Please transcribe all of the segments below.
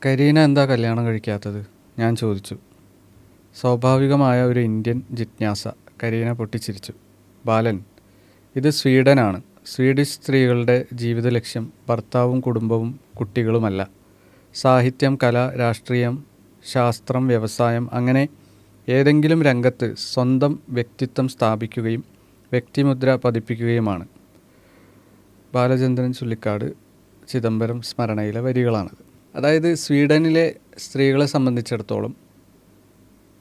കരീന എന്താ കല്യാണം കഴിക്കാത്തത്? ഞാൻ ചോദിച്ചു. സ്വാഭാവികമായ ഒരു ഇന്ത്യൻ ജിജ്ഞാസ. കരീന പൊട്ടിച്ചിരിച്ചു. ബാലൻ, ഇത് സ്വീഡനാണ്. സ്വീഡിഷ് സ്ത്രീകളുടെ ജീവിത ലക്ഷ്യം ഭർത്താവും കുടുംബവും കുട്ടികളുമല്ല. സാഹിത്യം, കല, രാഷ്ട്രീയം, ശാസ്ത്രം, വ്യവസായം, അങ്ങനെ ഏതെങ്കിലും രംഗത്ത് സ്വന്തം വ്യക്തിത്വം സ്ഥാപിക്കുകയും വ്യക്തിമുദ്ര പതിപ്പിക്കുകയുമാണ്. ബാലചന്ദ്രൻ ചുള്ളിക്കാട്, ചിദംബരം സ്മരണയിലെ വരികളാണത്. അതായത് സ്വീഡനിലെ സ്ത്രീകളെ സംബന്ധിച്ചിടത്തോളം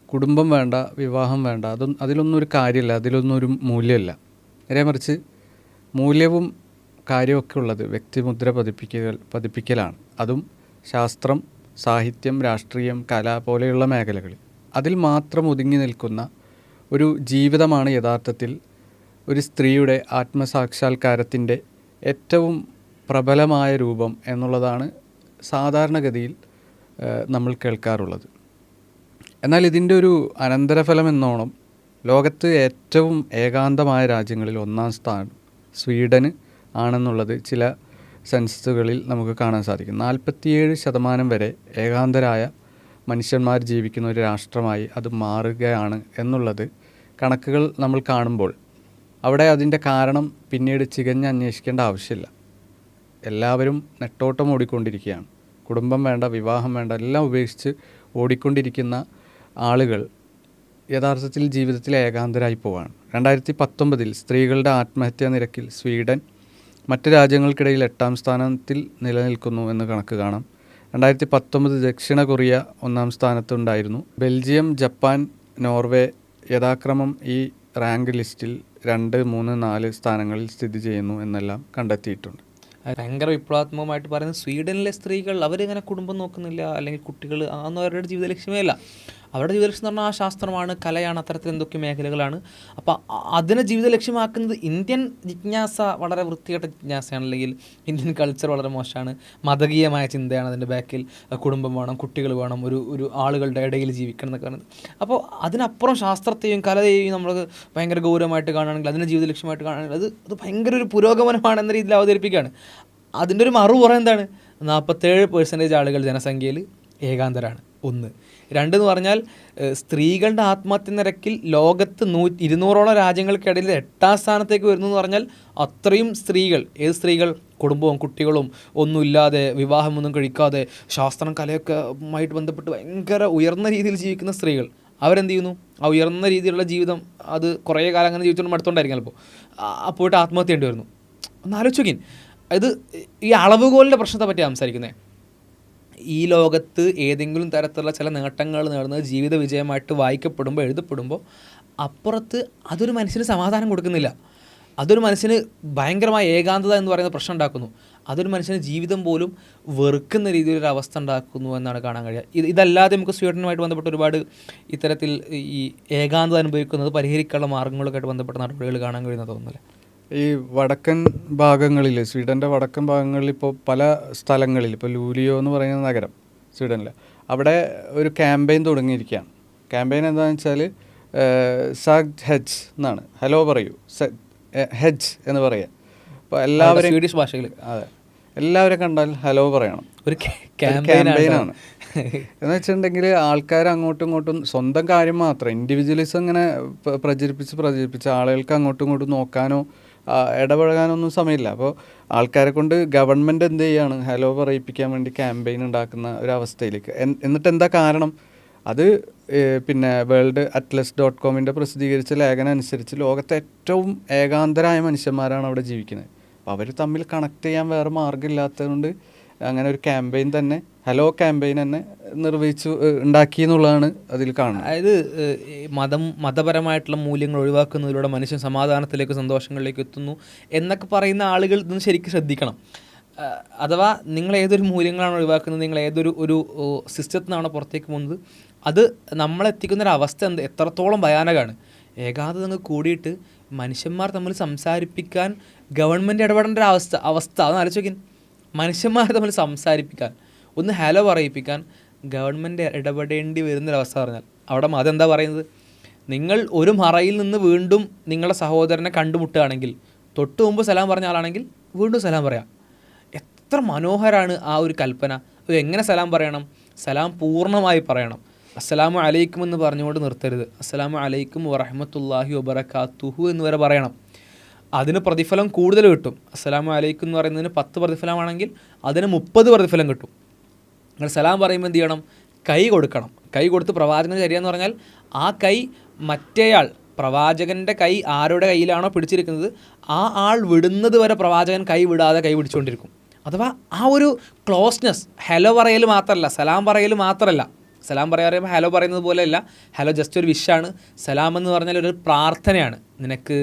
കുടുംബം വേണ്ട, വിവാഹം വേണ്ട, അതിലൊന്നും ഒരു കാര്യമില്ല, അതിലൊന്നും ഒരു മൂല്യമില്ല. നേരെ മറിച്ച് മൂല്യവും കാര്യമൊക്കെ ഉള്ളത് വ്യക്തിമുദ്ര പതിപ്പിക്കലാണ്. അതും ശാസ്ത്രം, സാഹിത്യം, രാഷ്ട്രീയം, കല പോലെയുള്ള മേഖലകളിൽ. അതിൽ മാത്രം ഒതുങ്ങി നിൽക്കുന്ന ഒരു ജീവിതമാണ് യഥാർത്ഥത്തിൽ ഒരു സ്ത്രീയുടെ ആത്മസാക്ഷാത്കാരത്തിൻ്റെ ഏറ്റവും പ്രബലമായ രൂപം എന്നുള്ളതാണ് സാധാരണഗതിയിൽ നമ്മൾ കേൾക്കാറുള്ളത്. എന്നാൽ ഇതിൻ്റെ ഒരു അനന്തരഫലം എന്നോണം ലോകത്ത് ഏറ്റവും ഏകാന്തമായ രാജ്യങ്ങളിൽ ഒന്നാം സ്ഥാനം സ്വീഡന് ആണെന്നുള്ളത് ചില സെൻസസുകളിൽ നമുക്ക് കാണാൻ സാധിക്കും. 47% വരെ ഏകാന്തരായ മനുഷ്യന്മാർ ജീവിക്കുന്ന ഒരു രാഷ്ട്രമായി അത് മാറുകയാണ് എന്നുള്ളത് കണക്കുകൾ നമ്മൾ കാണുമ്പോൾ അവിടെ അതിൻ്റെ കാരണം പിന്നീട് ചികഞ്ഞ് അന്വേഷിക്കേണ്ട ആവശ്യമില്ല. എല്ലാവരും നെട്ടോട്ടം ഓടിക്കൊണ്ടിരിക്കുകയാണ്. കുടുംബം വേണ്ട, വിവാഹം വേണ്ട, എല്ലാം ഉപേക്ഷിച്ച് ഓടിക്കൊണ്ടിരിക്കുന്ന ആളുകൾ യഥാർത്ഥത്തിൽ ജീവിതത്തിൽ ഏകാന്തരായി പോവാണ്. 2019 സ്ത്രീകളുടെ ആത്മഹത്യാ നിരക്കിൽ സ്വീഡൻ മറ്റ് രാജ്യങ്ങൾക്കിടയിൽ 8ാം സ്ഥാനത്തിൽ നിലനിൽക്കുന്നു എന്ന് കണക്ക് കാണാം. 2019 ദക്ഷിണ കൊറിയ 1ാം സ്ഥാനത്തുണ്ടായിരുന്നു. ബെൽജിയം, ജപ്പാൻ, നോർവേ യഥാക്രമം ഈ റാങ്ക് ലിസ്റ്റിൽ 2, 3, 4 സ്ഥാനങ്ങളിൽ സ്ഥിതി ചെയ്യുന്നു എന്നെല്ലാം കണ്ടെത്തിയിട്ടുണ്ട്. ഭയങ്കര വിപ്ലവാത്മകമായിട്ട് പറയുന്നത് സ്വീഡനിലെ സ്ത്രീകൾ അവരിങ്ങനെ കുടുംബം നോക്കുന്നില്ല, അല്ലെങ്കിൽ കുട്ടികൾ, അതൊന്നും അവരുടെ ജീവിത ലക്ഷ്യമേ അല്ല. അവരുടെ ജീവിത ലക്ഷ്യം എന്ന് പറഞ്ഞാൽ ആ ശാസ്ത്രമാണ്, കലയാണ്, അത്തരത്തിൽ എന്തൊക്കെ മേഖലകളാണ്. അപ്പോൾ അതിനെ ജീവിത ലക്ഷ്യമാക്കുന്നത് ഇന്ത്യൻ ജിജ്ഞാസ വളരെ വൃത്തികെട്ട ജിജ്ഞാസയാണ്, അല്ലെങ്കിൽ ഇന്ത്യൻ കൾച്ചർ വളരെ മോശമാണ്, മതകീയമായ ചിന്തയാണ് അതിൻ്റെ ബാക്കിൽ. കുടുംബം വേണം, കുട്ടികൾ വേണം, ഒരു ആളുകളുടെ ഇടയിൽ ജീവിക്കണം എന്നൊക്കെ പറയുന്നത്. അപ്പോൾ അതിനപ്പുറം ശാസ്ത്രത്തെയും കലയെയും നമ്മൾ ഭയങ്കര ഗൗരവമായിട്ട് കാണുകയാണെങ്കിൽ, അതിനെ ജീവിത ലക്ഷ്യമായിട്ട് കാണുകയാണെങ്കിൽ അത് ഭയങ്കര ഒരു പുരോഗമനമാണ് എന്ന രീതിയിൽ അവതരിപ്പിക്കുകയാണ്. അതിൻ്റെ ഒരു മറുപുറം എന്താണ്? 47% ആളുകൾ ജനസംഖ്യയിൽ ഏകാന്തരാണ്. 1. 2 എന്ന് പറഞ്ഞാൽ സ്ത്രീകളുടെ ആത്മഹത്യ നിരക്കിൽ ലോകത്ത് 200ഓളം രാജ്യങ്ങൾക്കിടയിൽ 8ാം സ്ഥാനത്തേക്ക് വരുന്നു എന്ന് പറഞ്ഞാൽ അത്രയും സ്ത്രീകൾ, ഏത് സ്ത്രീകൾ? കുടുംബവും കുട്ടികളും ഒന്നുമില്ലാതെ, വിവാഹമൊന്നും കഴിക്കാതെ, ശാസ്ത്രം കലയൊക്കെ ആയിട്ട് ബന്ധപ്പെട്ട് ഭയങ്കര ഉയർന്ന രീതിയിൽ ജീവിക്കുന്ന സ്ത്രീകൾ. അവരെന്ത് ചെയ്യുന്നു? ആ ഉയർന്ന രീതിയിലുള്ള ജീവിതം അത് കുറേ കാലം അങ്ങനെ ജീവിച്ചുകൊണ്ട് മടുത്തോണ്ടായിരിക്കും ചിലപ്പോൾ. പോയിട്ട് ആത്മഹത്യ ചെയ്യേണ്ടി വരുന്നു. ഒന്ന് ആലോചിക്കും. ഇത് ഈ അളവുകോലിൻ്റെ പ്രശ്നത്തെ പറ്റി സംസാരിക്കുന്നത്. ഈ ലോകത്ത് ഏതെങ്കിലും തരത്തിലുള്ള ചില നേട്ടങ്ങൾ നേടുന്നത് ജീവിത വിജയമായിട്ട് വായിക്കപ്പെടുമ്പോൾ, എഴുതപ്പെടുമ്പോൾ, അപ്പുറത്ത് അതൊരു മനുഷ്യന് സമാധാനം കൊടുക്കുന്നില്ല. അതൊരു മനുഷ്യന് ഭയങ്കരമായ ഏകാന്തത എന്ന് പറയുന്ന പ്രശ്നം ഉണ്ടാക്കുന്നു. അതൊരു മനുഷ്യന് ജീവിതം പോലും വെറുക്കുന്ന രീതിയിലൊരു അവസ്ഥ ഉണ്ടാക്കുന്നു എന്നാണ് കാണാൻ കഴിയുക. ഇതല്ലാതെ നമുക്ക് സ്വീഡനുമായിട്ട് ബന്ധപ്പെട്ട് ഒരുപാട് ഇത്തരത്തിൽ ഈ ഏകാന്തത അനുഭവിക്കുന്നത് പരിഹരിക്കാനുള്ള മാർഗ്ഗങ്ങളൊക്കെ ആയിട്ട് ബന്ധപ്പെട്ട നടപടികൾ കാണാൻ കഴിയുന്ന തോന്നുന്നില്ല. ഈ വടക്കൻ ഭാഗങ്ങളിൽ, സ്വീഡൻ്റെ വടക്കൻ ഭാഗങ്ങളിൽ ഇപ്പോൾ പല സ്ഥലങ്ങളിൽ, ഇപ്പോൾ ലൂലിയോ എന്ന് പറയുന്ന നഗരം സ്വീഡനിൽ, അവിടെ ഒരു ക്യാമ്പയിൻ തുടങ്ങിയിരിക്കുകയാണ്. ക്യാമ്പയിൻ എന്താണെന്ന് വെച്ചാൽ സാഗ് ഹെജ് എന്നാണ്. ഹലോ പറയൂ, ഹെജ് എന്ന് പറയുക. അപ്പോൾ എല്ലാവരും സ്വീഡിഷ് ഭാഷയിൽ, അതെ, എല്ലാവരും കണ്ടാൽ ഹലോ പറയണം. ഒരു ക്യാമ്പയിനാണ്. എന്ന് വെച്ചിട്ടുണ്ടെങ്കിൽ ആൾക്കാർ അങ്ങോട്ടും ഇങ്ങോട്ടും സ്വന്തം കാര്യം മാത്രം, ഇൻഡിവിജ്വലിസം ഇങ്ങനെ പ്രചരിപ്പിച്ച് ആളുകൾക്ക് അങ്ങോട്ടും ഇങ്ങോട്ടും നോക്കാനോ ഇടപഴകാനൊന്നും സമയമില്ല. അപ്പോൾ ആൾക്കാരെ കൊണ്ട് ഗവൺമെൻറ് എന്ത് ചെയ്യാണ്? ഹലോ പറയിപ്പിക്കാൻ വേണ്ടി ക്യാമ്പയിൻ ഉണ്ടാക്കുന്ന ഒരവസ്ഥയിലേക്ക്. എന്നിട്ട് എന്താ കാരണം? അത് പിന്നെ വേൾഡ് atlas.com പ്രസിദ്ധീകരിച്ച ലേഖനം അനുസരിച്ച് ലോകത്തെ ഏറ്റവും ഏകാന്തരായ മനുഷ്യന്മാരാണ് അവിടെ ജീവിക്കുന്നത്. അപ്പോൾ അവർ തമ്മിൽ കണക്ട് ചെയ്യാൻ വേറെ മാർഗ്ഗമില്ലാത്തതുകൊണ്ട് അങ്ങനെ ഒരു ക്യാമ്പയിൻ തന്നെ, ഹലോ ക്യാമ്പയിൻ തന്നെ ഉണ്ടാക്കി എന്നുള്ളതാണ് അതിൽ കാണുന്നത്. അതായത് മതപരമായിട്ടുള്ള മൂല്യങ്ങൾ ഒഴിവാക്കുന്നതിലൂടെ മനുഷ്യൻ സമാധാനത്തിലേക്ക്, സന്തോഷങ്ങളിലേക്ക് എത്തുന്നു എന്നൊക്കെ പറയുന്ന ആളുകൾ ഇതൊന്ന് ശരിക്കും ശ്രദ്ധിക്കണം. അഥവാ നിങ്ങൾ ഏതൊരു മൂല്യങ്ങളാണ് ഒഴിവാക്കുന്നത്, നിങ്ങൾ ഏതൊരു സിസ്റ്റത്തിൽ നിന്നാണ് പുറത്തേക്ക് പോകുന്നത്, അത് നമ്മളെത്തിക്കുന്നൊരവസ്ഥ എത്രത്തോളം ഭയാനകമാണ്. ഏകാന്തത അങ്ങ് കൂടിയിട്ട് മനുഷ്യന്മാർ തമ്മിൽ സംസാരിപ്പിക്കാൻ ഗവൺമെൻറ് ഇടപെടേണ്ട ഒരു അവസ്ഥ അതൊന്ന് ആലോചിക്കാൻ. മനുഷ്യന്മാർ തമ്മിൽ സംസാരിപ്പിക്കാൻ, ഒന്ന് ഹലോ പറയിപ്പിക്കാൻ ഗവൺമെൻറ് ഇടപെടേണ്ടി വരുന്നൊരവസ്ഥ പറഞ്ഞാൽ അവിടെ മതം എന്താ പറയുന്നത്? നിങ്ങൾ ഒരു മറയിൽ നിന്ന് വീണ്ടും നിങ്ങളുടെ സഹോദരനെ കണ്ടുമുട്ടുകയാണെങ്കിൽ തൊട്ട് മുമ്പ് സലാം പറഞ്ഞ ആളാണെങ്കിൽ വീണ്ടും സലാം പറയാം. എത്ര മനോഹരമാണ് ആ ഒരു കൽപ്പന. എങ്ങനെ സലാം പറയണം? സലാം പൂർണ്ണമായി പറയണം. അസ്സലാമു അലൈക്കും എന്ന് പറഞ്ഞുകൊണ്ട് നിർത്തരുത്. അസ്സലാമു അലൈക്കും വറഹ്മത്തുള്ളാഹി വബറകാതുഹു എന്ന് വരെ പറയണം. അതിന് പ്രതിഫലം കൂടുതൽ കിട്ടും. അസ്സലാമു അലൈക്കും എന്ന് പറയുന്നതിന് 10 പ്രതിഫലമാണെങ്കിൽ അതിന് 30 പ്രതിഫലം കിട്ടും. നിങ്ങൾ സലാം പറയുമ്പോൾ എന്ത് ചെയ്യണം? കൈ കൊടുക്കണം. കൈ കൊടുത്ത് പ്രവാചകൻ്റെ ചര്യ എന്ന് പറഞ്ഞാൽ ആ കൈ മറ്റേയാൾ, പ്രവാചകൻ്റെ കൈ ആരുടെ കയ്യിലാണോ പിടിച്ചിരിക്കുന്നത് ആ ആൾ വിടുന്നത് വരെ പ്രവാചകൻ കൈ വിടാതെ കൈ പിടിച്ചുകൊണ്ടിരിക്കും. അഥവാ ആ ഒരു ക്ലോസ്നെസ്, ഹലോ പറയൽ മാത്രമല്ല, സലാം പറയൽ മാത്രമല്ല. സലാം പറയുമ്പോൾ ഹലോ പറയുന്നത് പോലെയല്ല. ഹലോ ജസ്റ്റ് ഒരു വിഷാണ്. സലാം എന്ന് പറഞ്ഞാൽ ഒരു പ്രാർത്ഥനയാണ്. നിനക്ക്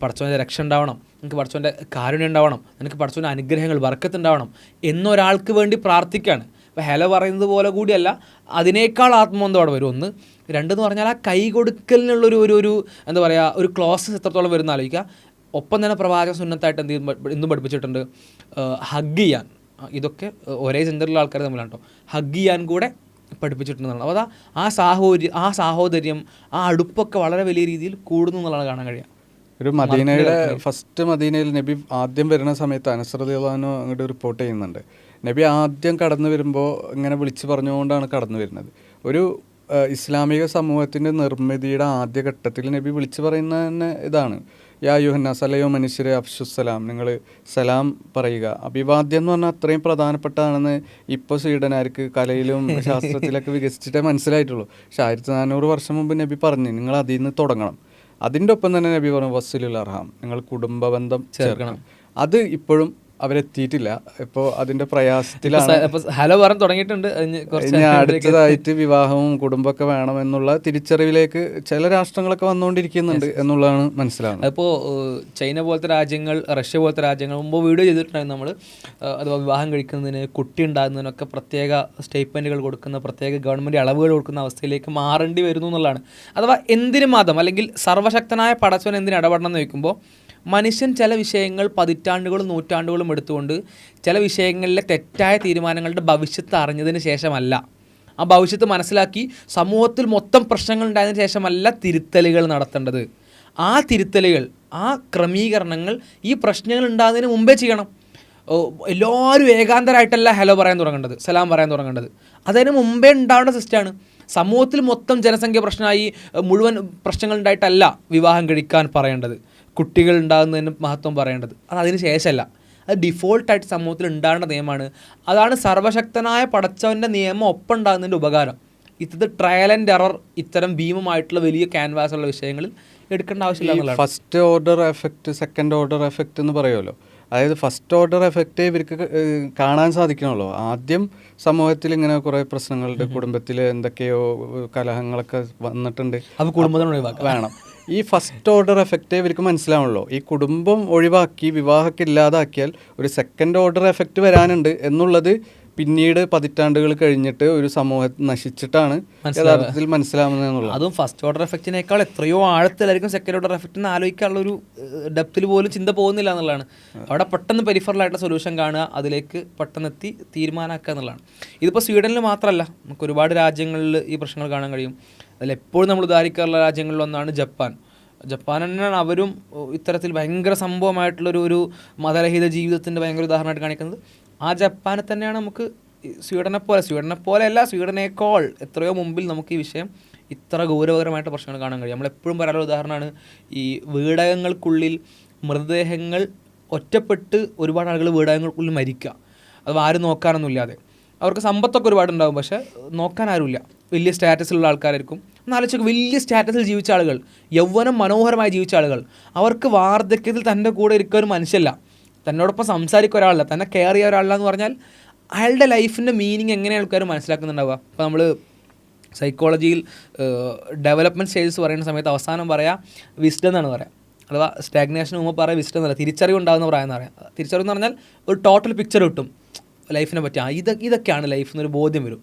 പടച്ചവൻ്റെ രക്ഷ ഉണ്ടാവണം, നിനക്ക് പടച്ചവൻ്റെ കാരുണ്യം ഉണ്ടാവണം, നിനക്ക് പടച്ചവൻ്റെ അനുഗ്രഹങ്ങൾ ബർക്കത്ത് ഉണ്ടാവണം എന്നൊരാൾക്ക് വേണ്ടി പ്രാർത്ഥിക്കുകയാണ്. അപ്പോൾ ഹലോ പറയുന്നത് പോലെ കൂടിയല്ല, അതിനേക്കാൾ ആത്മബന്ധം അവിടെ വരും. ഒന്ന്. രണ്ടെന്ന് പറഞ്ഞാൽ ആ കൈ കൊടുക്കലിനുള്ളൊരു ഒരു എന്താ പറയുക, ഒരു ക്ലോസസ് എത്രത്തോളം വരുന്ന ആലോചിക്കുക. ഒപ്പം തന്നെ പ്രവാചക സുന്നത്തായിട്ട് എന്തും പഠിപ്പിച്ചിട്ടുണ്ട്, ഹഗ് ചെയ്യാൻ. ഇതൊക്കെ ഒരേ ജെൻഡറിലുള്ള ആൾക്കാർ തമ്മിലാണ് കേട്ടോ. ഹഗ് ചെയ്യാൻ കൂടെ പഠിപ്പിച്ചിട്ടുണ്ടെന്നാണ്. അപ്പോൾ ആ സാഹോദര്യം, ആ അടുപ്പൊക്കെ വളരെ വലിയ രീതിയിൽ കൂടുന്നു എന്നുള്ളതാണ് കാണാൻ കഴിയുക. ഒരു മദീനയുടെ മദീനയിൽ നബി ആദ്യം വരുന്ന സമയത്ത് അനസ് റളിയല്ലാഹു അൻഹു അങ്ങോട്ട് റിപ്പോർട്ട് ചെയ്യുന്നുണ്ട്. നബി ആദ്യം കടന്നു വരുമ്പോൾ ഇങ്ങനെ വിളിച്ചു പറഞ്ഞുകൊണ്ടാണ് കടന്നു വരുന്നത്. ഒരു ഇസ്ലാമിക സമൂഹത്തിൻ്റെ നിർമ്മിതിയുടെ ആദ്യഘട്ടത്തിൽ നബി വിളിച്ചു പറയുന്ന തന്നെ ഇതാണ്, യാ യുഹന്നാസ് അല്ലയോ മനുഷ്യരെ അഫ്ഷുസ്സലാം, നിങ്ങൾ സലാം പറയുക. അഭിവാദ്യം എന്ന് പറഞ്ഞാൽ അത്രയും പ്രധാനപ്പെട്ടതാണെന്ന് ഇപ്പോൾ സ്വീഡനാർക്ക് കലയിലും ശാസ്ത്രത്തിലൊക്കെ വികസിച്ചിട്ടേ മനസ്സിലായിട്ടുള്ളൂ. പക്ഷേ 1400 വർഷം മുമ്പ് നബി പറഞ്ഞു നിങ്ങൾ അതിൽ നിന്ന് തുടങ്ങണം. അതിൻ്റെ ഒപ്പം തന്നെ നബി പറഞ്ഞു വസ്സിലുൽ അർഹാം, നിങ്ങൾ കുടുംബബന്ധം ചേർക്കണം. അത് ഇപ്പോഴും അവരെത്തിയിട്ടില്ല. ഇപ്പോൾ അതിൻ്റെ പ്രയാസത്തിലാണ്. ഹലോ പറഞ്ഞു തുടങ്ങിയിട്ടുണ്ട്. ഇനി അടുത്തതായിട്ട് വിവാഹവും കുടുംബമൊക്കെ വേണമെന്നുള്ള തിരിച്ചറിവിലേക്ക് ചില രാഷ്ട്രങ്ങളൊക്കെ വന്നുകൊണ്ടിരിക്കുന്നുണ്ട് എന്നുള്ളതാണ് മനസ്സിലാവുന്നത്. അപ്പോൾ ചൈന പോലത്തെ രാജ്യങ്ങൾ, റഷ്യ പോലത്തെ രാജ്യങ്ങൾ മുമ്പ് വീഡിയോ ചെയ്തിട്ടുണ്ടായിരുന്നു നമ്മൾ. അഥവാ വിവാഹം കഴിക്കുന്നതിന്, കുട്ടി ഉണ്ടാകുന്നതിനൊക്കെ പ്രത്യേക സ്റ്റേറ്റ്മെൻറ്റുകൾ കൊടുക്കുന്ന, പ്രത്യേക ഗവൺമെൻറ് അളവുകൾ കൊടുക്കുന്ന അവസ്ഥയിലേക്ക് മാറേണ്ടി വരുന്നു എന്നുള്ളതാണ്. അഥവാ എന്തിന് മതം അല്ലെങ്കിൽ സർവ്വശക്തനായ പടച്ചവൻ എന്തിന് ഇടപെടണം എന്ന് ചോദിക്കുമ്പോൾ, മനുഷ്യൻ ചില വിഷയങ്ങൾ പതിറ്റാണ്ടുകളും നൂറ്റാണ്ടുകളും എടുത്തുകൊണ്ട് ചില വിഷയങ്ങളിലെ തെറ്റായ തീരുമാനങ്ങളുടെ ഭവിഷ്യത്ത് അറിഞ്ഞതിന് ശേഷമല്ല, ആ ഭവിഷ്യത്ത് മനസ്സിലാക്കി സമൂഹത്തിൽ മൊത്തം പ്രശ്നങ്ങൾ ഉണ്ടായതിനു ശേഷമല്ല തിരുത്തലുകൾ നടത്തേണ്ടത്. ആ തിരുത്തലുകൾ, ആ ക്രമീകരണങ്ങൾ ഈ പ്രശ്നങ്ങൾ ഉണ്ടാകുന്നതിന് മുമ്പേ ചെയ്യണം. എല്ലാവരും ഏകാന്തരായിട്ടല്ല ഹലോ പറയാൻ തുടങ്ങേണ്ടത്, സലാം പറയാൻ തുടങ്ങേണ്ടത്. അതിന് മുമ്പേ ഉണ്ടാവേണ്ട സിസ്റ്റമാണ്. സമൂഹത്തിൽ മൊത്തം ജനസംഖ്യ പ്രശ്നമായി മുഴുവൻ പ്രശ്നങ്ങൾ ഉണ്ടായിട്ടല്ല വിവാഹം കഴിക്കാൻ പറയേണ്ടത്, കുട്ടികൾ ഉണ്ടാകുന്നതിന് മഹത്വം പറയേണ്ടത്. അത് അതിന് ശേഷമല്ല, അത് ഡിഫോൾട്ടായിട്ട് സമൂഹത്തിൽ ഉണ്ടാകേണ്ട നിയമമാണ്. അതാണ് സർവശക്തനായ പടച്ചവൻ്റെ നിയമം ഒപ്പം ഉണ്ടാകുന്നതിൻ്റെ ഉപകാരം. ഇത് ട്രയൽ ആൻഡ് എറർ ഇത്തരം ഭീമമായിട്ടുള്ള വലിയ ക്യാൻവാസുള്ള വിഷയങ്ങളിൽ എടുക്കേണ്ട ആവശ്യമില്ല. First order effect, second order effect എന്ന് പറയുമല്ലോ. അതായത് ഫസ്റ്റ് ഓർഡർ എഫക്റ്റ് ഇവർക്ക് കാണാൻ സാധിക്കണമല്ലോ. ആദ്യം സമൂഹത്തിൽ ഇങ്ങനെ കുറേ പ്രശ്നങ്ങളുണ്ട്, കുടുംബത്തിൽ എന്തൊക്കെയോ കലഹങ്ങളൊക്കെ വന്നിട്ടുണ്ട്, അത് കുടുംബം വേണം. ഈ ഫസ്റ്റ് ഓർഡർ എഫക്റ്റ് ഇവർക്ക് മനസ്സിലാവുള്ളൂ. ഈ കുടുംബം ഒഴിവാക്കി വിവാഹമൊക്കെ ഇല്ലാതാക്കിയാൽ ഒരു സെക്കൻഡ് ഓർഡർ എഫക്റ്റ് വരാനുണ്ട് എന്നുള്ളത് പിന്നീട് പതിറ്റാണ്ടുകൾ കഴിഞ്ഞിട്ട് ഒരു സമൂഹം നശിച്ചിട്ടാണ് യഥാർത്ഥത്തിൽ മനസ്സിലാവുന്നത്. അതും ഫസ്റ്റ് ഓർഡർ എഫക്റ്റിനേക്കാൾ എത്രയോ ആഴത്തിലായിരിക്കും സെക്കൻഡ് ഓർഡർ എഫക്റ്റ് എന്ന് ആലോചിക്കാനുള്ളൊരു ഡെപ്തിൽ പോലും ചിന്ത പോകുന്നില്ല എന്നുള്ളതാണ്. അവിടെ പെട്ടെന്ന് പെരിഫറലായിട്ടുള്ള സൊല്യൂഷൻ കാണുക, അതിലേക്ക് പെട്ടെന്ന് എത്തി തീരുമാനമാക്കുക എന്നുള്ളതാണ്. ഇതിപ്പോൾ സ്വീഡനിൽ മാത്രമല്ല, നമുക്ക് ഒരുപാട് രാജ്യങ്ങളിൽ ഈ പ്രശ്നങ്ങൾ കാണാൻ കഴിയും. അതിലെപ്പോഴും നമ്മൾ ഉദാഹരിക്കാറുള്ള രാജ്യങ്ങളിലൊന്നാണ് ജപ്പാൻ. ജപ്പാൻ തന്നെയാണ് അവരും ഇത്തരത്തിൽ ഭയങ്കര സംഭവമായിട്ടുള്ളൊരു മതരഹിത ജീവിതത്തിൻ്റെ ഭയങ്കര ഉദാഹരണമായിട്ട് കാണിക്കുന്നത്. ആ ജപ്പാനെ തന്നെയാണ് നമുക്ക് സ്വീഡനെ പോലെയല്ല, സ്വീഡനേക്കാൾ എത്രയോ മുമ്പിൽ നമുക്ക് ഈ വിഷയം ഇത്ര ഗൗരവകരമായിട്ട് പ്രശ്നങ്ങൾ കാണാൻ കഴിയും. നമ്മളെപ്പോഴും പറയാനുള്ള ഉദാഹരണമാണ് ഈ വീടകങ്ങൾക്കുള്ളിൽ മൃതദേഹങ്ങൾ ഒറ്റപ്പെട്ട് ഒരുപാട് ആളുകൾ വീടകങ്ങൾക്കുള്ളിൽ മരിക്കുക. അത് ആരും നോക്കാനൊന്നുമില്ലാതെ. അവർക്ക് സമ്പത്തൊക്കെ ഒരുപാടുണ്ടാകും, പക്ഷേ നോക്കാൻ ആരുമില്ല. വലിയ സ്റ്റാറ്റസിലുള്ള ആൾക്കാരായിരിക്കും. എന്നാലോചിച്ചൊക്കെ വലിയ സ്റ്റാറ്റസിൽ ജീവിച്ച ആളുകൾ, യൗവനം മനോഹരമായി ജീവിച്ച ആളുകൾ, അവർക്ക് വാർദ്ധക്യത്തിൽ തൻ്റെ കൂടെ ഇരിക്കുക ഒരു മനുഷ്യല്ല, തന്നോടൊപ്പം സംസാരിക്കുക ഒരാളല്ല, തന്നെ കെയർ ചെയ്യുക ഒരാളല്ല എന്ന് പറഞ്ഞാൽ അയാളുടെ ലൈഫിൻ്റെ മീനിങ് എങ്ങനെ ആൾക്കാർ മനസ്സിലാക്കുന്നുണ്ടാവുക. ഇപ്പോൾ നമ്മൾ സൈക്കോളജിയിൽ ഡെവലപ്മെൻറ്റ് സ്റ്റേജസ് പറയുന്ന സമയത്ത് അവസാനം പറയാം വിസ്ഡം എന്നാണ് പറയാം. അഥവാ സ്റ്റാഗ്നേഷന് മുമ്പ് പറയാം വിസ്ഡം എന്നല്ല, തിരിച്ചറിവ് ഉണ്ടാകുന്ന പറയാമെന്ന് പറയാം. തിരിച്ചറിവ് എന്ന് പറഞ്ഞാൽ ഒരു ടോട്ടൽ പിക്ചർ കിട്ടും ലൈഫിനെ പറ്റി. ഇതൊക്കെയാണ് ലൈഫ് എന്നൊരു ബോധ്യം വരും.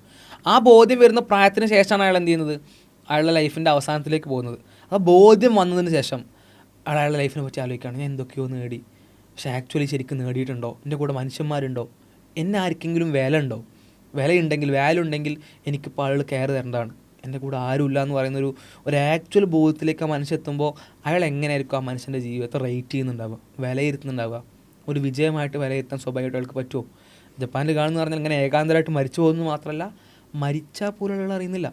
ആ ബോധ്യം വരുന്ന പ്രായത്തിന് ശേഷമാണ് അയാൾ എന്ത് ചെയ്യുന്നത്, അയാളുടെ ലൈഫിൻ്റെ അവസാനത്തിലേക്ക് പോകുന്നത്. ആ ബോധ്യം വന്നതിന് ശേഷം അയാളുടെ ലൈഫിനെ പറ്റി ആലോചിക്കുകയാണ്, ഞാൻ എന്തൊക്കെയോ നേടി, പക്ഷേ ആക്ച്വലി ശരിക്കും നേടിയിട്ടുണ്ടോ, എൻ്റെ കൂടെ മനുഷ്യന്മാരുണ്ടോ, എന്നെ ആർക്കെങ്കിലും വിലയുണ്ടോ, വാല്യുണ്ടെങ്കിൽ എനിക്കിപ്പോൾ ആളുകൾ കെയർ തരേണ്ടതാണ്, എൻ്റെ കൂടെ ആരുമില്ല എന്ന് പറയുന്നൊരു ആക്ച്വൽ ബോധത്തിലേക്ക് ആ മനുഷ്യൻ എത്തുമ്പോൾ അയാൾ എങ്ങനെയായിരിക്കും ആ മനുഷ്യൻ്റെ ജീവിതത്തെ റേറ്റ് ചെയ്യുന്നുണ്ടാവുക, വിലയിരുത്തുന്നുണ്ടാവുക. ഒരു വിജയമായിട്ട് വിലയിരുത്താൻ സ്വാഭാവികമായിട്ട് അയാൾക്ക് പറ്റുമോ? ജപ്പാനിൽ കാണുന്ന പറഞ്ഞാൽ ഇങ്ങനെ ഏകാന്തരായിട്ട് മരിച്ചു പോകുന്നത് മാത്രമല്ല, മരിച്ചാൽ പോലും ആളുകൾ അറിയുന്നില്ല.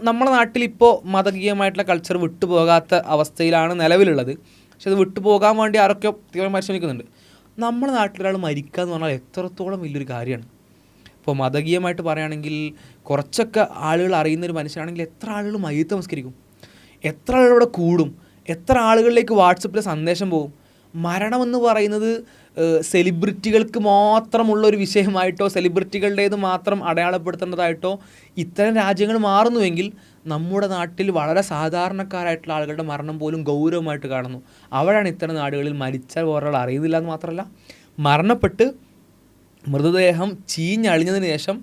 നമ്മുടെ നാട്ടിലിപ്പോൾ മതകീയമായിട്ടുള്ള കൾച്ചർ വിട്ടുപോകാത്ത അവസ്ഥയിലാണ് നിലവിലുള്ളത്. പക്ഷെ അത് വിട്ടുപോകാൻ വേണ്ടി ആരൊക്കെയോ തീവ്രം പരിശ്രമിക്കുന്നുണ്ട്. നമ്മുടെ നാട്ടിലൊരാൾ മരിക്കുക എന്ന് പറഞ്ഞാൽ എത്രത്തോളം വലിയൊരു കാര്യമാണ്. ഇപ്പോൾ മതകീയമായിട്ട് പറയുകയാണെങ്കിൽ കുറച്ചൊക്കെ ആളുകൾ അറിയുന്നൊരു മനുഷ്യനാണെങ്കിൽ എത്ര ആളുകൾ മയ്യത്ത് നമസ്കരിക്കും, എത്ര ആളുകളവിടെ കൂടും, എത്ര ആളുകളിലേക്ക് വാട്സപ്പിൽ സന്ദേശം പോകും. മരണമെന്ന് പറയുന്നത് സെലിബ്രിറ്റികൾക്ക് മാത്രമുള്ളൊരു വിഷയമായിട്ടോ സെലിബ്രിറ്റികളുടേത് മാത്രം അടയാളപ്പെടുത്തേണ്ടതായിട്ടോ ഇത്തരം രാജ്യങ്ങൾ മാറുന്നുവെങ്കിൽ നമ്മുടെ നാട്ടിൽ വളരെ സാധാരണക്കാരായിട്ടുള്ള ആളുകളുടെ മരണം പോലും ഗൗരവമായിട്ട് കാണുന്നു. അവിടെയാണ് ഇത്തരം നാടുകളിൽ മരിച്ചാൽ ഒരാൾ അറിയുന്നില്ല എന്ന് മാത്രമല്ല, മരണപ്പെട്ട് മൃതദേഹം ചീഞ്ഞളിഞ്ഞതിന് ശേഷം